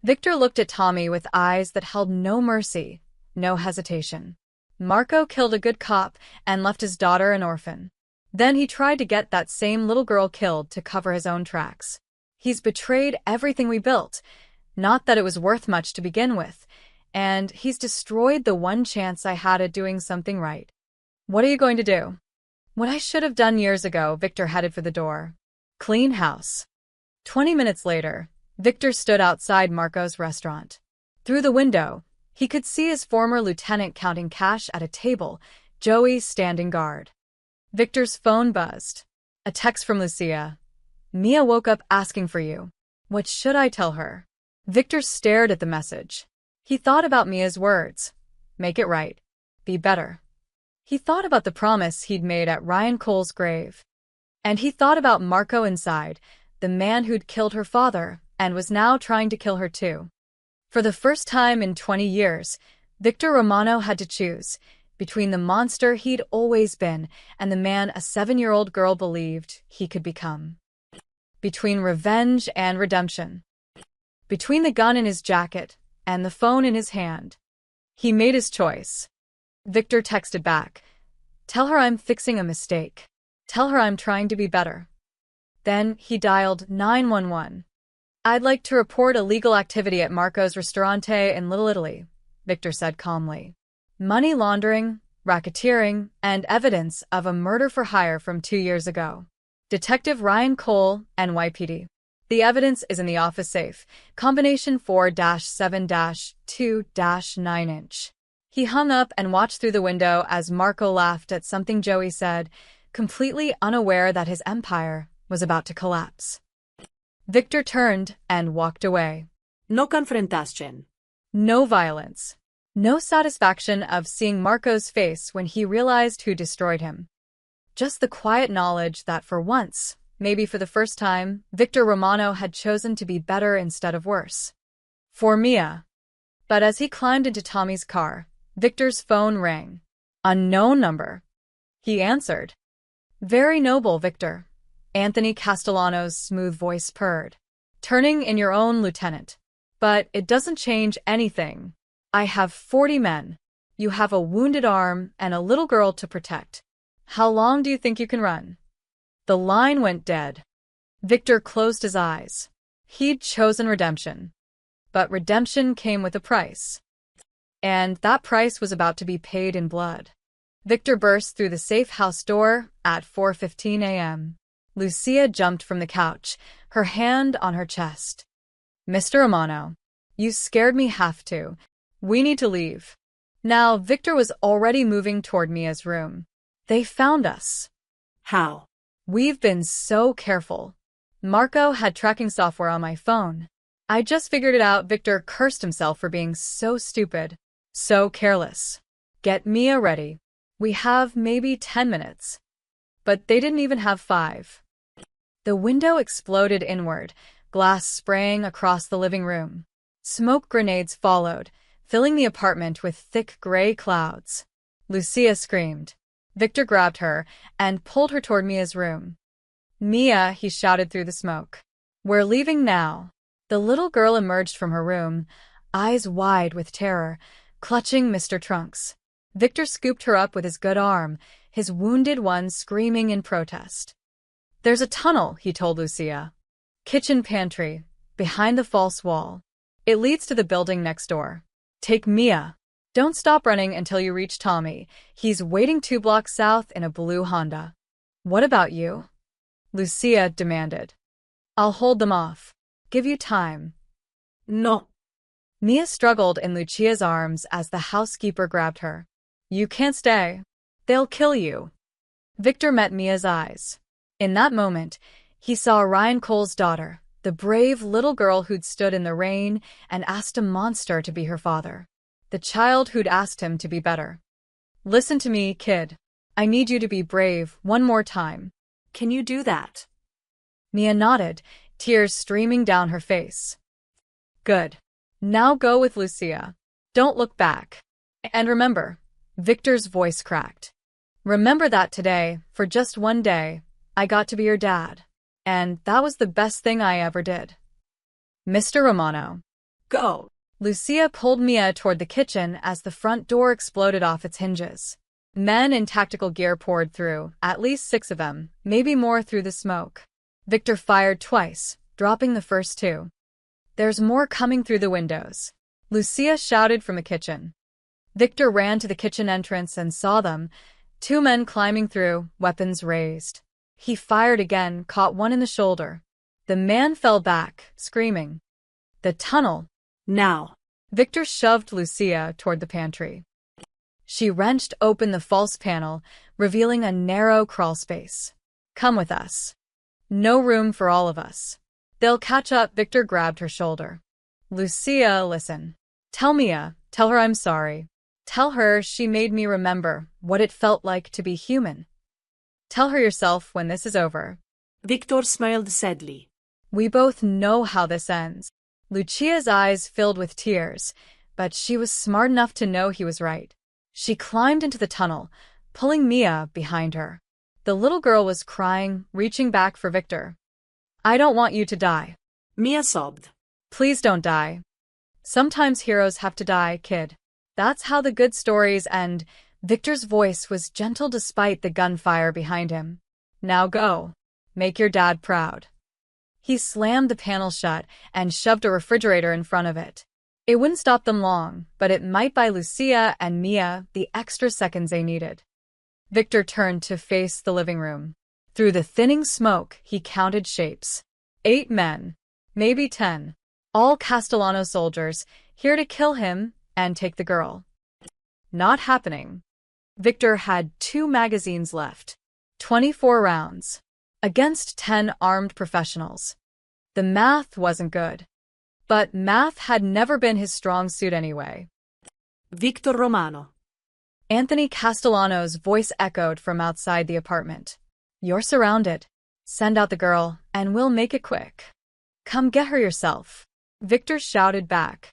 Victor looked at Tommy with eyes that held no mercy, no hesitation. Marco killed a good cop and left his daughter an orphan. Then he tried to get that same little girl killed to cover his own tracks. He's betrayed everything we built, not that it was worth much to begin with, and he's destroyed the one chance I had at doing something right. What are you going to do? What I should have done years ago. Victor headed for the door. Clean house. 20 minutes later, Victor stood outside Marco's restaurant. Through the window, he could see his former lieutenant counting cash at a table, Joey standing guard. Victor's phone buzzed. A text from Lucia. Mia woke up asking for you. What should I tell her? Victor stared at the message. He thought about Mia's words. Make it right. Be better. He thought about the promise he'd made at Ryan Cole's grave. And he thought about Marco inside, the man who'd killed her father and was now trying to kill her too. For the first time in 20 years, Victor Romano had to choose between the monster he'd always been and the man a 7-year-old girl believed he could become. Between revenge and redemption. Between the gun in his jacket and the phone in his hand. He made his choice. Victor texted back. Tell her I'm fixing a mistake. Tell her I'm trying to be better. Then he dialed 911. I'd like to report illegal activity at Marco's Ristorante in Little Italy, Victor said calmly. Money laundering, racketeering, and evidence of a murder for hire from 2 years ago. Detective Ryan Cole, NYPD. The evidence is in the office safe, combination 4-7-2-9-inch. He hung up and watched through the window as Marco laughed at something Joey said, completely unaware that his empire was about to collapse. Victor turned and walked away. No confrontación. No violence. No satisfaction of seeing Marco's face when he realized who destroyed him. Just the quiet knowledge that for once, maybe for the first time, Victor Romano had chosen to be better instead of worse. For Mia. But as he climbed into Tommy's car, Victor's phone rang. Unknown number. He answered. Very noble, Victor. Anthony Castellano's smooth voice purred. Turning in your own, Lieutenant. But it doesn't change anything. I have 40 men. You have a wounded arm and a little girl to protect. How long do you think you can run? The line went dead. Victor closed his eyes. He'd chosen redemption. But redemption came with a price. And that price was about to be paid in blood. Victor burst through the safe house door at 4:15 a.m. Lucia jumped from the couch, her hand on her chest. Mr. Romano, you scared me half to. We need to leave. Now Victor was already moving toward Mia's room. They found us. How? We've been so careful. Marco had tracking software on my phone. I just figured it out. Victor cursed himself for being so stupid, so careless. Get Mia ready. We have maybe 10 minutes. But they didn't even have 5. The window exploded inward, glass spraying across the living room. Smoke grenades followed, filling the apartment with thick gray clouds. Lucia screamed. Victor grabbed her and pulled her toward Mia's room. Mia, he shouted through the smoke. We're leaving now. The little girl emerged from her room, eyes wide with terror, clutching Mr. Trunks. Victor scooped her up with his good arm, his wounded one screaming in protest. There's a tunnel, he told Lucia. Kitchen pantry, behind the false wall. It leads to the building next door. Take Mia. Don't stop running until you reach Tommy. He's waiting 2 blocks south in a blue Honda. What about you? Lucia demanded. I'll hold them off. Give you time. No. Mia struggled in Lucia's arms as the housekeeper grabbed her. You can't stay. They'll kill you. Victor met Mia's eyes. In that moment, he saw Ryan Cole's daughter, the brave little girl who'd stood in the rain and asked a monster to be her father. The child who'd asked him to be better. Listen to me, kid. I need you to be brave one more time. Can you do that? Mia nodded, tears streaming down her face. Good. Now go with Lucia. Don't look back. And remember, Victor's voice cracked. Remember that today, for just one day, I got to be your dad. And that was the best thing I ever did. Mr. Romano. Go. Lucia pulled Mia toward the kitchen as the front door exploded off its hinges. Men in tactical gear poured through, at least 6 of them, maybe more through the smoke. Victor fired twice, dropping the first 2. There's more coming through the windows. Lucia shouted from the kitchen. Victor ran to the kitchen entrance and saw them, 2 men climbing through, weapons raised. He fired again, caught one in the shoulder. The man fell back, screaming. The tunnel. Now. Victor shoved Lucia toward the pantry. She wrenched open the false panel, revealing a narrow crawl space. Come with us. No room for all of us. They'll catch up. Victor grabbed her shoulder. Lucia, listen. Tell Mia, tell her I'm sorry. Tell her she made me remember what it felt like to be human. Tell her yourself when this is over. Victor smiled sadly. We both know how this ends. Lucia's eyes filled with tears, but she was smart enough to know he was right. She climbed into the tunnel, pulling Mia behind her. The little girl was crying, reaching back for Victor. I don't want you to die. Mia sobbed. Please don't die. Sometimes heroes have to die, kid. That's how the good stories end. Victor's voice was gentle despite the gunfire behind him. Now go. Make your dad proud. He slammed the panel shut and shoved a refrigerator in front of it. It wouldn't stop them long, but it might buy Lucia and Mia the extra seconds they needed. Victor turned to face the living room. Through the thinning smoke, he counted shapes. 8 men. Maybe 10. All Castellano soldiers, here to kill him and take the girl. Not happening. Victor had 2 magazines left. 24 rounds. Against 10 armed professionals. The math wasn't good. But math had never been his strong suit anyway. Victor Romano. Anthony Castellano's voice echoed from outside the apartment. You're surrounded. Send out the girl, and we'll make it quick. Come get her yourself. Victor shouted back.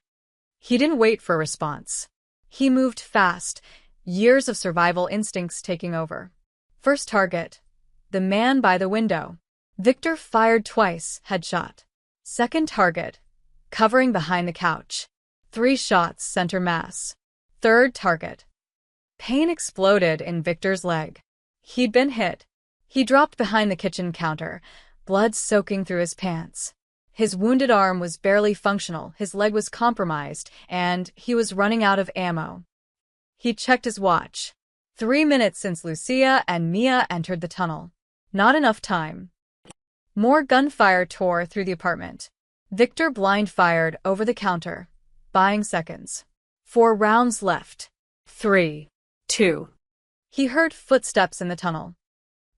He didn't wait for a response. He moved fast, years of survival instincts taking over. First target. The man by the window. Victor fired twice, headshot. Second target. Covering behind the couch. 3 shots, center mass. Third target. Pain exploded in Victor's leg. He'd been hit. He dropped behind the kitchen counter, blood soaking through his pants. His wounded arm was barely functional, his leg was compromised, and he was running out of ammo. He checked his watch. 3 minutes since Lucia and Mia entered the tunnel. Not enough time. More gunfire tore through the apartment. Victor blind-fired over the counter, buying seconds. 4 rounds left. 3. 2. He heard footsteps in the tunnel.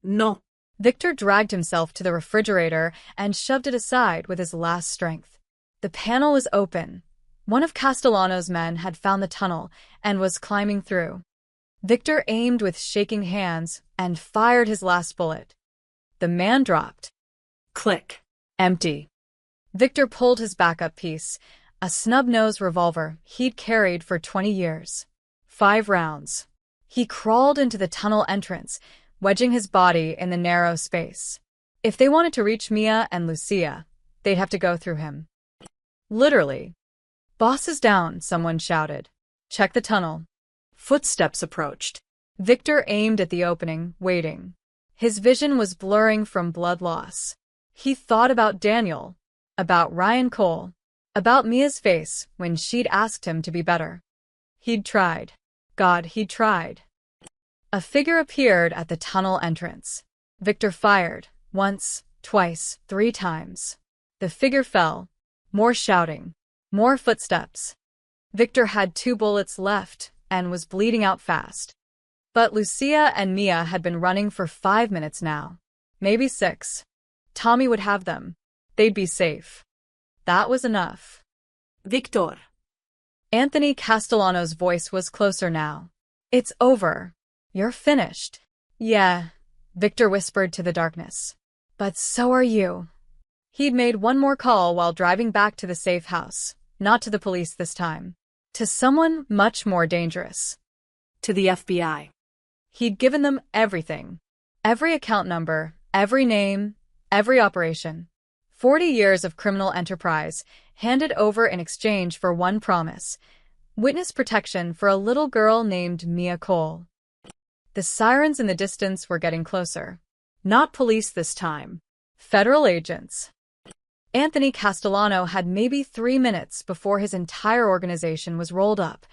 No. Victor dragged himself to the refrigerator and shoved it aside with his last strength. The panel was open. One of Castellano's men had found the tunnel and was climbing through. Victor aimed with shaking hands and fired his last bullet. The man dropped. Click. Empty. Victor pulled his backup piece, a snub-nosed revolver he'd carried for 20 years. 5 rounds. He crawled into the tunnel entrance, wedging his body in the narrow space. If they wanted to reach Mia and Lucia, they'd have to go through him. Literally. Boss is down, someone shouted. Check the tunnel. Footsteps approached. Victor aimed at the opening, waiting. His vision was blurring from blood loss. He thought about Daniel, about Ryan Cole, about Mia's face when she'd asked him to be better. He'd tried. God, he'd tried. A figure appeared at the tunnel entrance. Victor fired, once, twice, 3 times. The figure fell. More shouting. More footsteps. Victor had 2 bullets left and was bleeding out fast. But Lucia and Mia had been running for 5 minutes now. Maybe 6. Tommy would have them. They'd be safe. That was enough. Victor. Anthony Castellano's voice was closer now. It's over. You're finished. Yeah, Victor whispered to the darkness. But so are you. He'd made one more call while driving back to the safe house, not to the police this time. To someone much more dangerous. To the FBI. He'd given them everything. Every account number, every name, every operation. 40 years of criminal enterprise, handed over in exchange for one promise. Witness protection for a little girl named Mia Cole. The sirens in the distance were getting closer. Not police this time. Federal agents. Anthony Castellano had maybe 3 minutes before his entire organization was rolled up.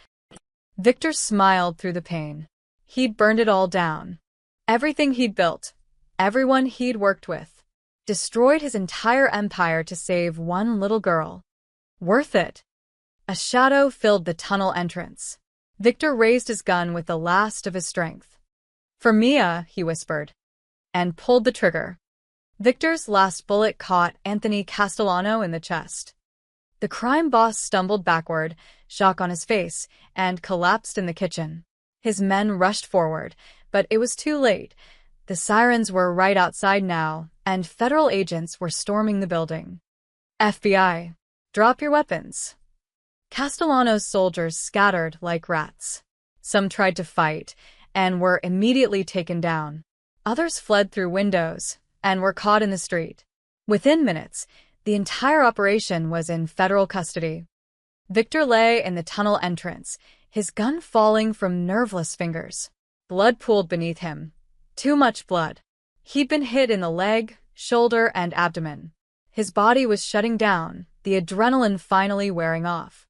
Victor smiled through the pain. He'd burned it all down. Everything he'd built, everyone he'd worked with. Destroyed his entire empire to save one little girl. Worth it. A shadow filled the tunnel entrance. Victor raised his gun with the last of his strength. For Mia, he whispered, and pulled the trigger. Victor's last bullet caught Anthony Castellano in the chest. The crime boss stumbled backward, shock on his face, and collapsed in the kitchen. His men rushed forward, but it was too late. The sirens were right outside now, and federal agents were storming the building. FBI, drop your weapons. Castellano's soldiers scattered like rats. Some tried to fight, and were immediately taken down. Others fled through windows, and were caught in the street. Within minutes, the entire operation was in federal custody. Victor lay in the tunnel entrance, his gun falling from nerveless fingers. Blood pooled beneath him. Too much blood. He'd been hit in the leg, shoulder, and abdomen. His body was shutting down, the adrenaline finally wearing off.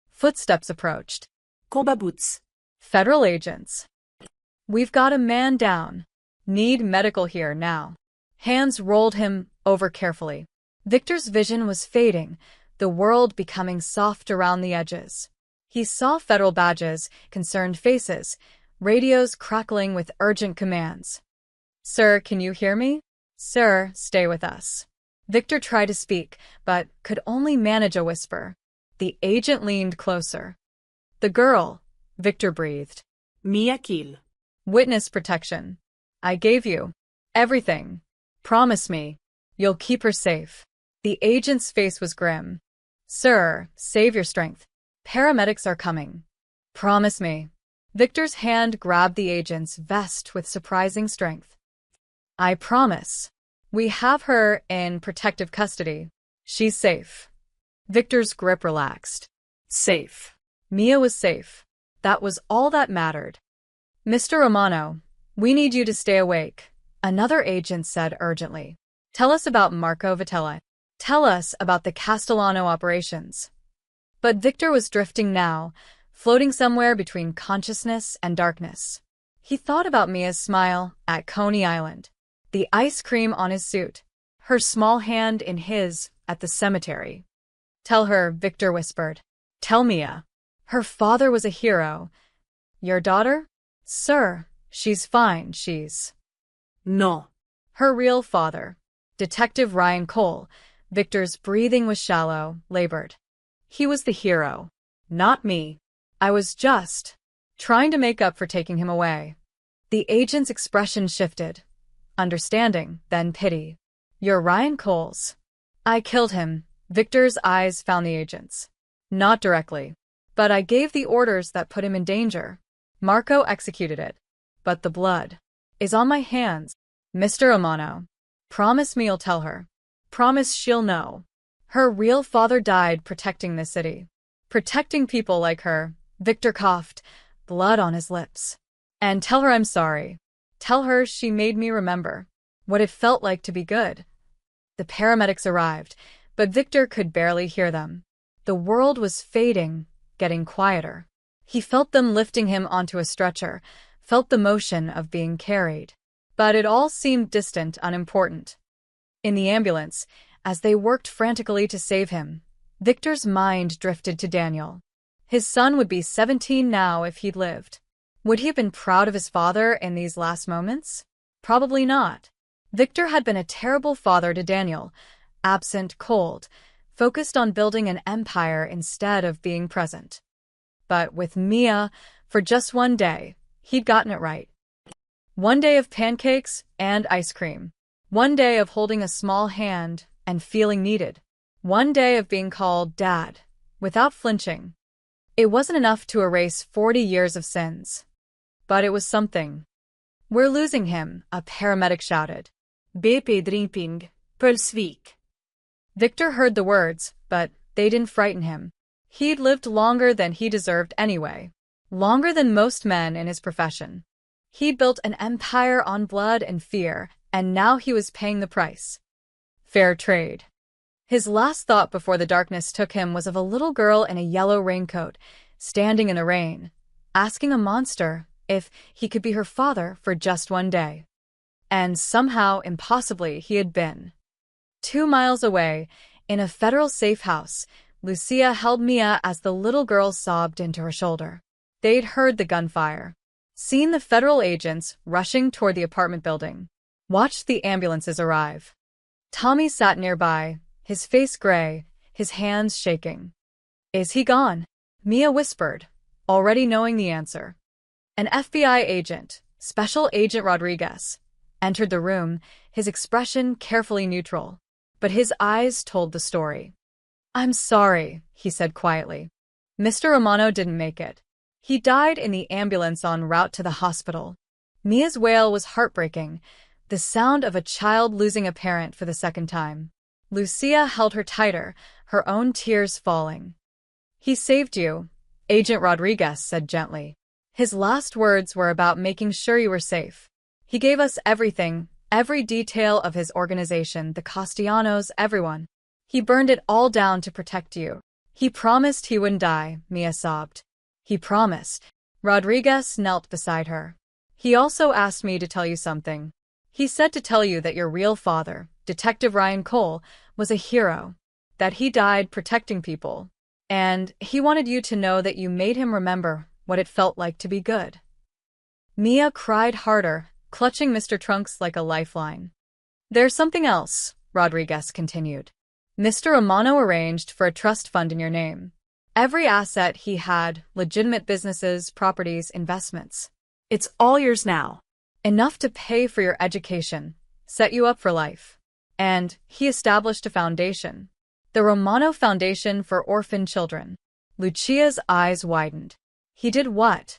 Footsteps approached. Combat boots. Federal agents. We've got a man down. Need medical here now. Hands rolled him over carefully. Victor's vision was fading, the world becoming soft around the edges. He saw federal badges, concerned faces, radios crackling with urgent commands. Sir, can you hear me? Sir, stay with us. Victor tried to speak, but could only manage a whisper. The agent leaned closer. The girl, Victor breathed. Mia kill. Witness protection. I gave you everything. Promise me, you'll keep her safe. The agent's face was grim. Sir, save your strength. Paramedics are coming. Promise me. Victor's hand grabbed the agent's vest with surprising strength. I promise. We have her in protective custody. She's safe. Victor's grip relaxed. Safe. Mia was safe. That was all that mattered. Mr. Romano, we need you to stay awake, another agent said urgently. Tell us about Marco Vitella. Tell us about the Castellano operations. But Victor was drifting now, floating somewhere between consciousness and darkness. He thought about Mia's smile at Coney Island, the ice cream on his suit, her small hand in his at the cemetery. Tell her, Victor whispered. Tell Mia. Her father was a hero. Your daughter? Sir, she's fine, she's... No. Her real father, Detective Ryan Cole. Victor's breathing was shallow, labored. He was the hero, not me. I was just trying to make up for taking him away. The agent's expression shifted. Understanding, then pity. You're Ryan Cole's. I killed him. Victor's eyes found the agent's. Not directly. But I gave the orders that put him in danger. Marco executed it. But the blood is on my hands. Mr. Romano, promise me you'll tell her. Promise she'll know. Her real father died protecting this city. Protecting people like her. Victor coughed, blood on his lips. And tell her I'm sorry. Tell her she made me remember what it felt like to be good. The paramedics arrived, but Victor could barely hear them. The world was fading, getting quieter. He felt them lifting him onto a stretcher, felt the motion of being carried. But it all seemed distant, unimportant. In the ambulance, as they worked frantically to save him, Victor's mind drifted to Daniel. His son would be 17 now if he'd lived. Would he have been proud of his father in these last moments? Probably not. Victor had been a terrible father to Daniel, absent, cold, focused on building an empire instead of being present. But with Mia, for just one day, he'd gotten it right. One day of pancakes and ice cream. One day of holding a small hand and feeling needed. One day of being called Dad, without flinching. It wasn't enough to erase 40 years of sins. But it was something. We're losing him, a paramedic shouted. BP dripping, pulsvik. Victor heard the words, but they didn't frighten him. He'd lived longer than he deserved anyway. Longer than most men in his profession. He'd built an empire on blood and fear, and now he was paying the price. Fair trade. His last thought before the darkness took him was of a little girl in a yellow raincoat, standing in the rain, asking a monster if he could be her father for just one day. And somehow, impossibly, he had been. 2 miles away, in a federal safe house, Lucia held Mia as the little girl sobbed into her shoulder. They'd heard the gunfire, seen the federal agents rushing toward the apartment building, watched the ambulances arrive. Tommy sat nearby, his face gray, his hands shaking. Is he gone? Mia whispered, already knowing the answer. An FBI agent, Special Agent Rodriguez, entered the room, his expression carefully neutral. But his eyes told the story. I'm sorry, he said quietly. Mr. Romano didn't make it. He died in the ambulance en route to the hospital. Mia's wail was heartbreaking, the sound of a child losing a parent for the second time. Lucia held her tighter, her own tears falling. He saved you, Agent Rodriguez said gently. His last words were about making sure you were safe. He gave us everything, every detail of his organization, the Castellanos, everyone. He burned it all down to protect you. He promised he wouldn't die, Mia sobbed. He promised. Rodriguez knelt beside her. He also asked me to tell you something. He said to tell you that your real father, Detective Ryan Cole, was a hero, that he died protecting people, and he wanted you to know that you made him remember what it felt like to be good. Mia cried harder, clutching Mr. Trunks like a lifeline. There's something else, Rodriguez continued. Mr. Romano arranged for a trust fund in your name. Every asset he had, legitimate businesses, properties, investments. It's all yours now. Enough to pay for your education, set you up for life. And he established a foundation. The Romano Foundation for Orphan Children. Lucia's eyes widened. He did what?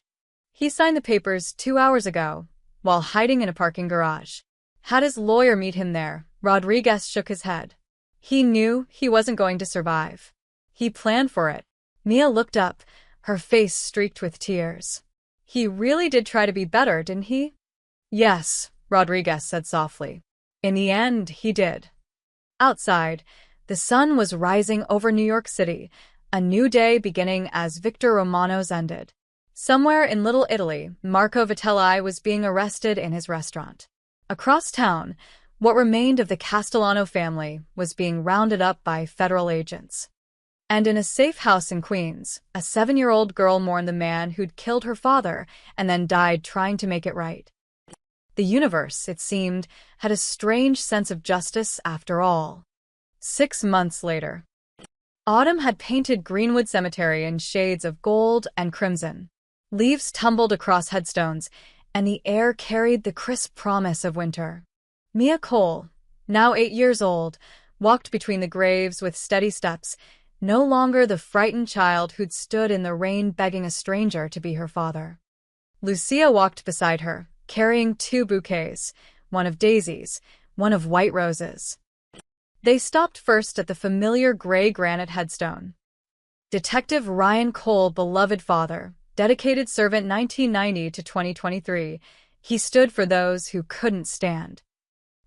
He signed the papers 2 hours ago, while hiding in a parking garage. Had his lawyer meet him there. Rodriguez shook his head. He knew he wasn't going to survive. He planned for it. Mia looked up, her face streaked with tears. He really did try to be better, didn't he? Yes, Rodriguez said softly. In the end, he did. Outside, the sun was rising over New York City, a new day beginning as Victor Romano's ended. Somewhere in Little Italy, Marco Vitelli was being arrested in his restaurant. Across town, what remained of the Castellano family was being rounded up by federal agents. And in a safe house in Queens, a 7-year-old girl mourned the man who'd killed her father and then died trying to make it right. The universe, it seemed, had a strange sense of justice after all. 6 months later. Autumn had painted Greenwood Cemetery in shades of gold and crimson. Leaves tumbled across headstones, and the air carried the crisp promise of winter. Mia Cole, now 8 years old, walked between the graves with steady steps, no longer the frightened child who'd stood in the rain begging a stranger to be her father. Lucia walked beside her, carrying 2 bouquets, one of daisies, one of white roses. They stopped first at the familiar gray granite headstone. Detective Ryan Cole, beloved father, dedicated servant 1990 to 2023, he stood for those who couldn't stand.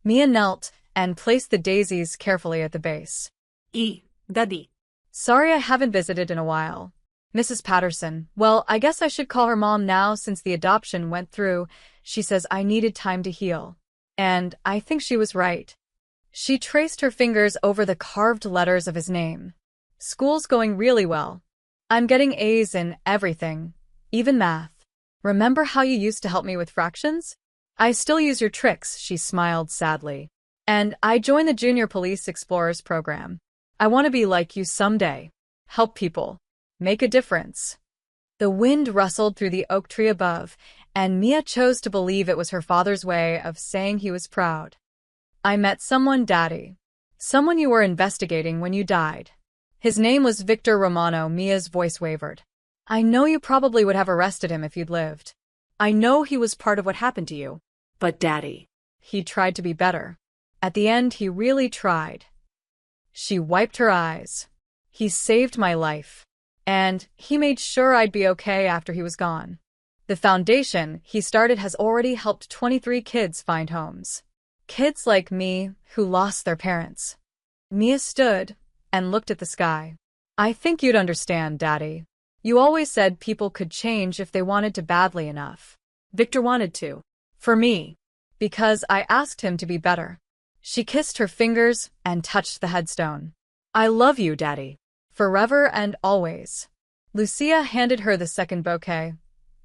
Mia knelt and placed the daisies carefully at the base. Daddy. Sorry I haven't visited in a while. Mrs. Patterson, well, I guess I should call her mom now since the adoption went through. She says I needed time to heal. And I think she was right. She traced her fingers over the carved letters of his name. School's going really well. I'm getting A's in everything, even math. Remember how you used to help me with fractions? I still use your tricks, she smiled sadly. And I joined the Junior Police Explorers program. I want to be like you someday. Help people. Make a difference. The wind rustled through the oak tree above, and Mia chose to believe it was her father's way of saying he was proud. I met someone, Daddy. Someone you were investigating when you died. His name was Victor Romano. Mia's voice wavered. I know you probably would have arrested him if you'd lived. I know he was part of what happened to you. But Daddy. He tried to be better. At the end, he really tried. She wiped her eyes. He saved my life. And he made sure I'd be okay after he was gone. The foundation he started has already helped 23 kids find homes. Kids like me who lost their parents. Mia stood and looked at the sky. I think you'd understand, Daddy. You always said people could change if they wanted to badly enough. Victor wanted to. For me. Because I asked him to be better. She kissed her fingers and touched the headstone. I love you, Daddy. Forever and always. Lucia handed her the second bouquet.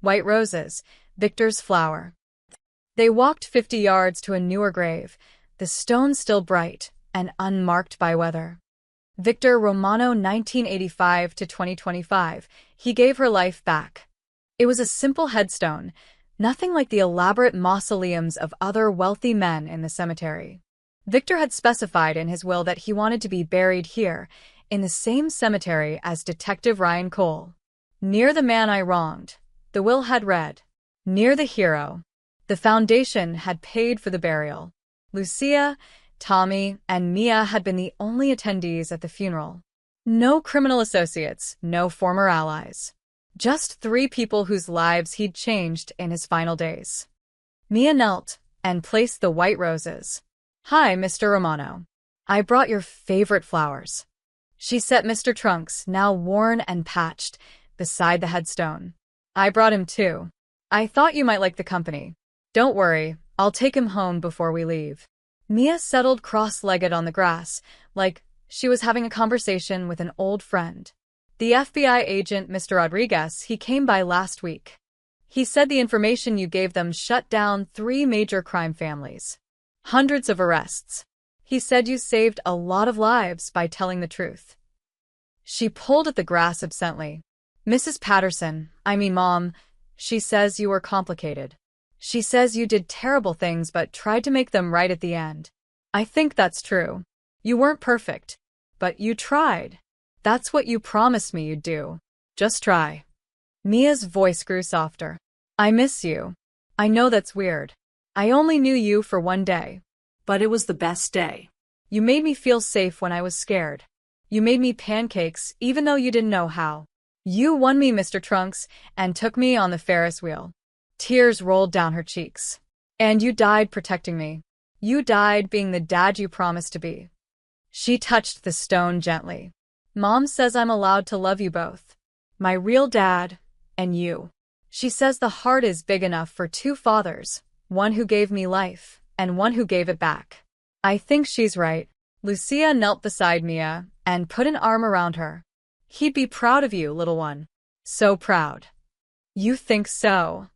White roses, Victor's flower. They walked 50 yards to a newer grave, the stone still bright and unmarked by weather. Victor Romano, 1985 to 2025. He gave her life back. It was a simple headstone, nothing like the elaborate mausoleums of other wealthy men in the cemetery. Victor had specified in his will that he wanted to be buried here, in the same cemetery as Detective Ryan Cole. Near the man I wronged, the will had read. Near the hero. The foundation had paid for the burial. Lucia, Tommy, and Mia had been the only attendees at the funeral. No criminal associates, no former allies. Just 3 people whose lives he'd changed in his final days. Mia knelt and placed the white roses. Hi, Mr. Romano. I brought your favorite flowers. She set Mr. Trunks, now worn and patched, beside the headstone. I brought him too. I thought you might like the company. Don't worry, I'll take him home before we leave. Mia settled cross-legged on the grass, like she was having a conversation with an old friend. The FBI agent, Mr. Rodriguez, he came by last week. He said the information you gave them shut down 3 major crime families. Hundreds of arrests. He said you saved a lot of lives by telling the truth. She pulled at the grass absently. Mrs. Patterson, I mean Mom, she says you were complicated. She says you did terrible things but tried to make them right at the end. I think that's true. You weren't perfect, but you tried. That's what you promised me you'd do. Just try. Mia's voice grew softer. I miss you. I know that's weird. I only knew you for one day. But it was the best day. You made me feel safe when I was scared. You made me pancakes even though you didn't know how. You won me, Mr. Trunks, and took me on the Ferris wheel. Tears rolled down her cheeks. And you died protecting me. You died being the dad you promised to be. She touched the stone gently. Mom says I'm allowed to love you both. My real dad, and you. She says the heart is big enough for 2 fathers, one who gave me life, and one who gave it back. I think she's right. Lucia knelt beside Mia and put an arm around her. He'd be proud of you, little one. So proud. You think so?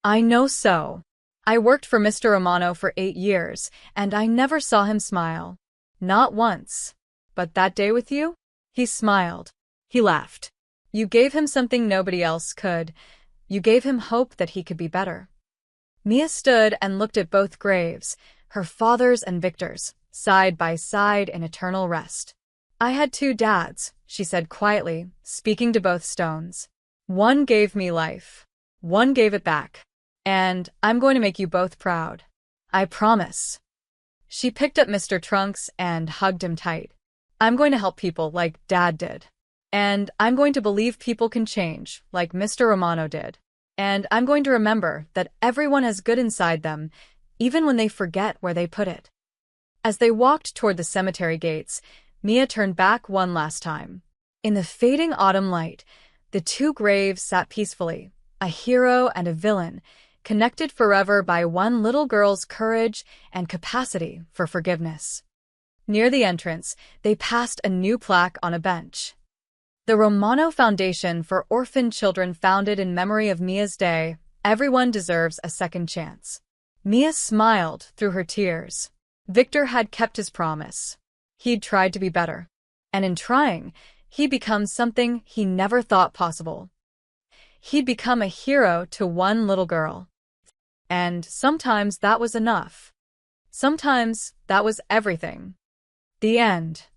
I know so. I worked for Mr. Romano for 8 years, and I never saw him smile. Not once. But that day with you? He smiled. He laughed. You gave him something nobody else could. You gave him hope that he could be better. Mia stood and looked at both graves, her father's and Victor's, side by side in eternal rest. I had 2 dads, she said quietly, speaking to both stones. One gave me life. One gave it back. And I'm going to make you both proud. I promise. She picked up Mr. Trunks and hugged him tight. I'm going to help people like Dad did. And I'm going to believe people can change, like Mr. Romano did. And I'm going to remember that everyone has good inside them, even when they forget where they put it. As they walked toward the cemetery gates, Mia turned back one last time. In the fading autumn light, the 2 graves sat peacefully, a hero and a villain, connected forever by one little girl's courage and capacity for forgiveness. Near the entrance, they passed a new plaque on a bench. The Romano Foundation for Orphan Children, founded in memory of Mia's day. Everyone deserves a second chance. Mia smiled through her tears. Victor had kept his promise. He'd tried to be better. And in trying, he'd become something he never thought possible. He'd become a hero to one little girl. And sometimes that was enough. Sometimes that was everything. The end.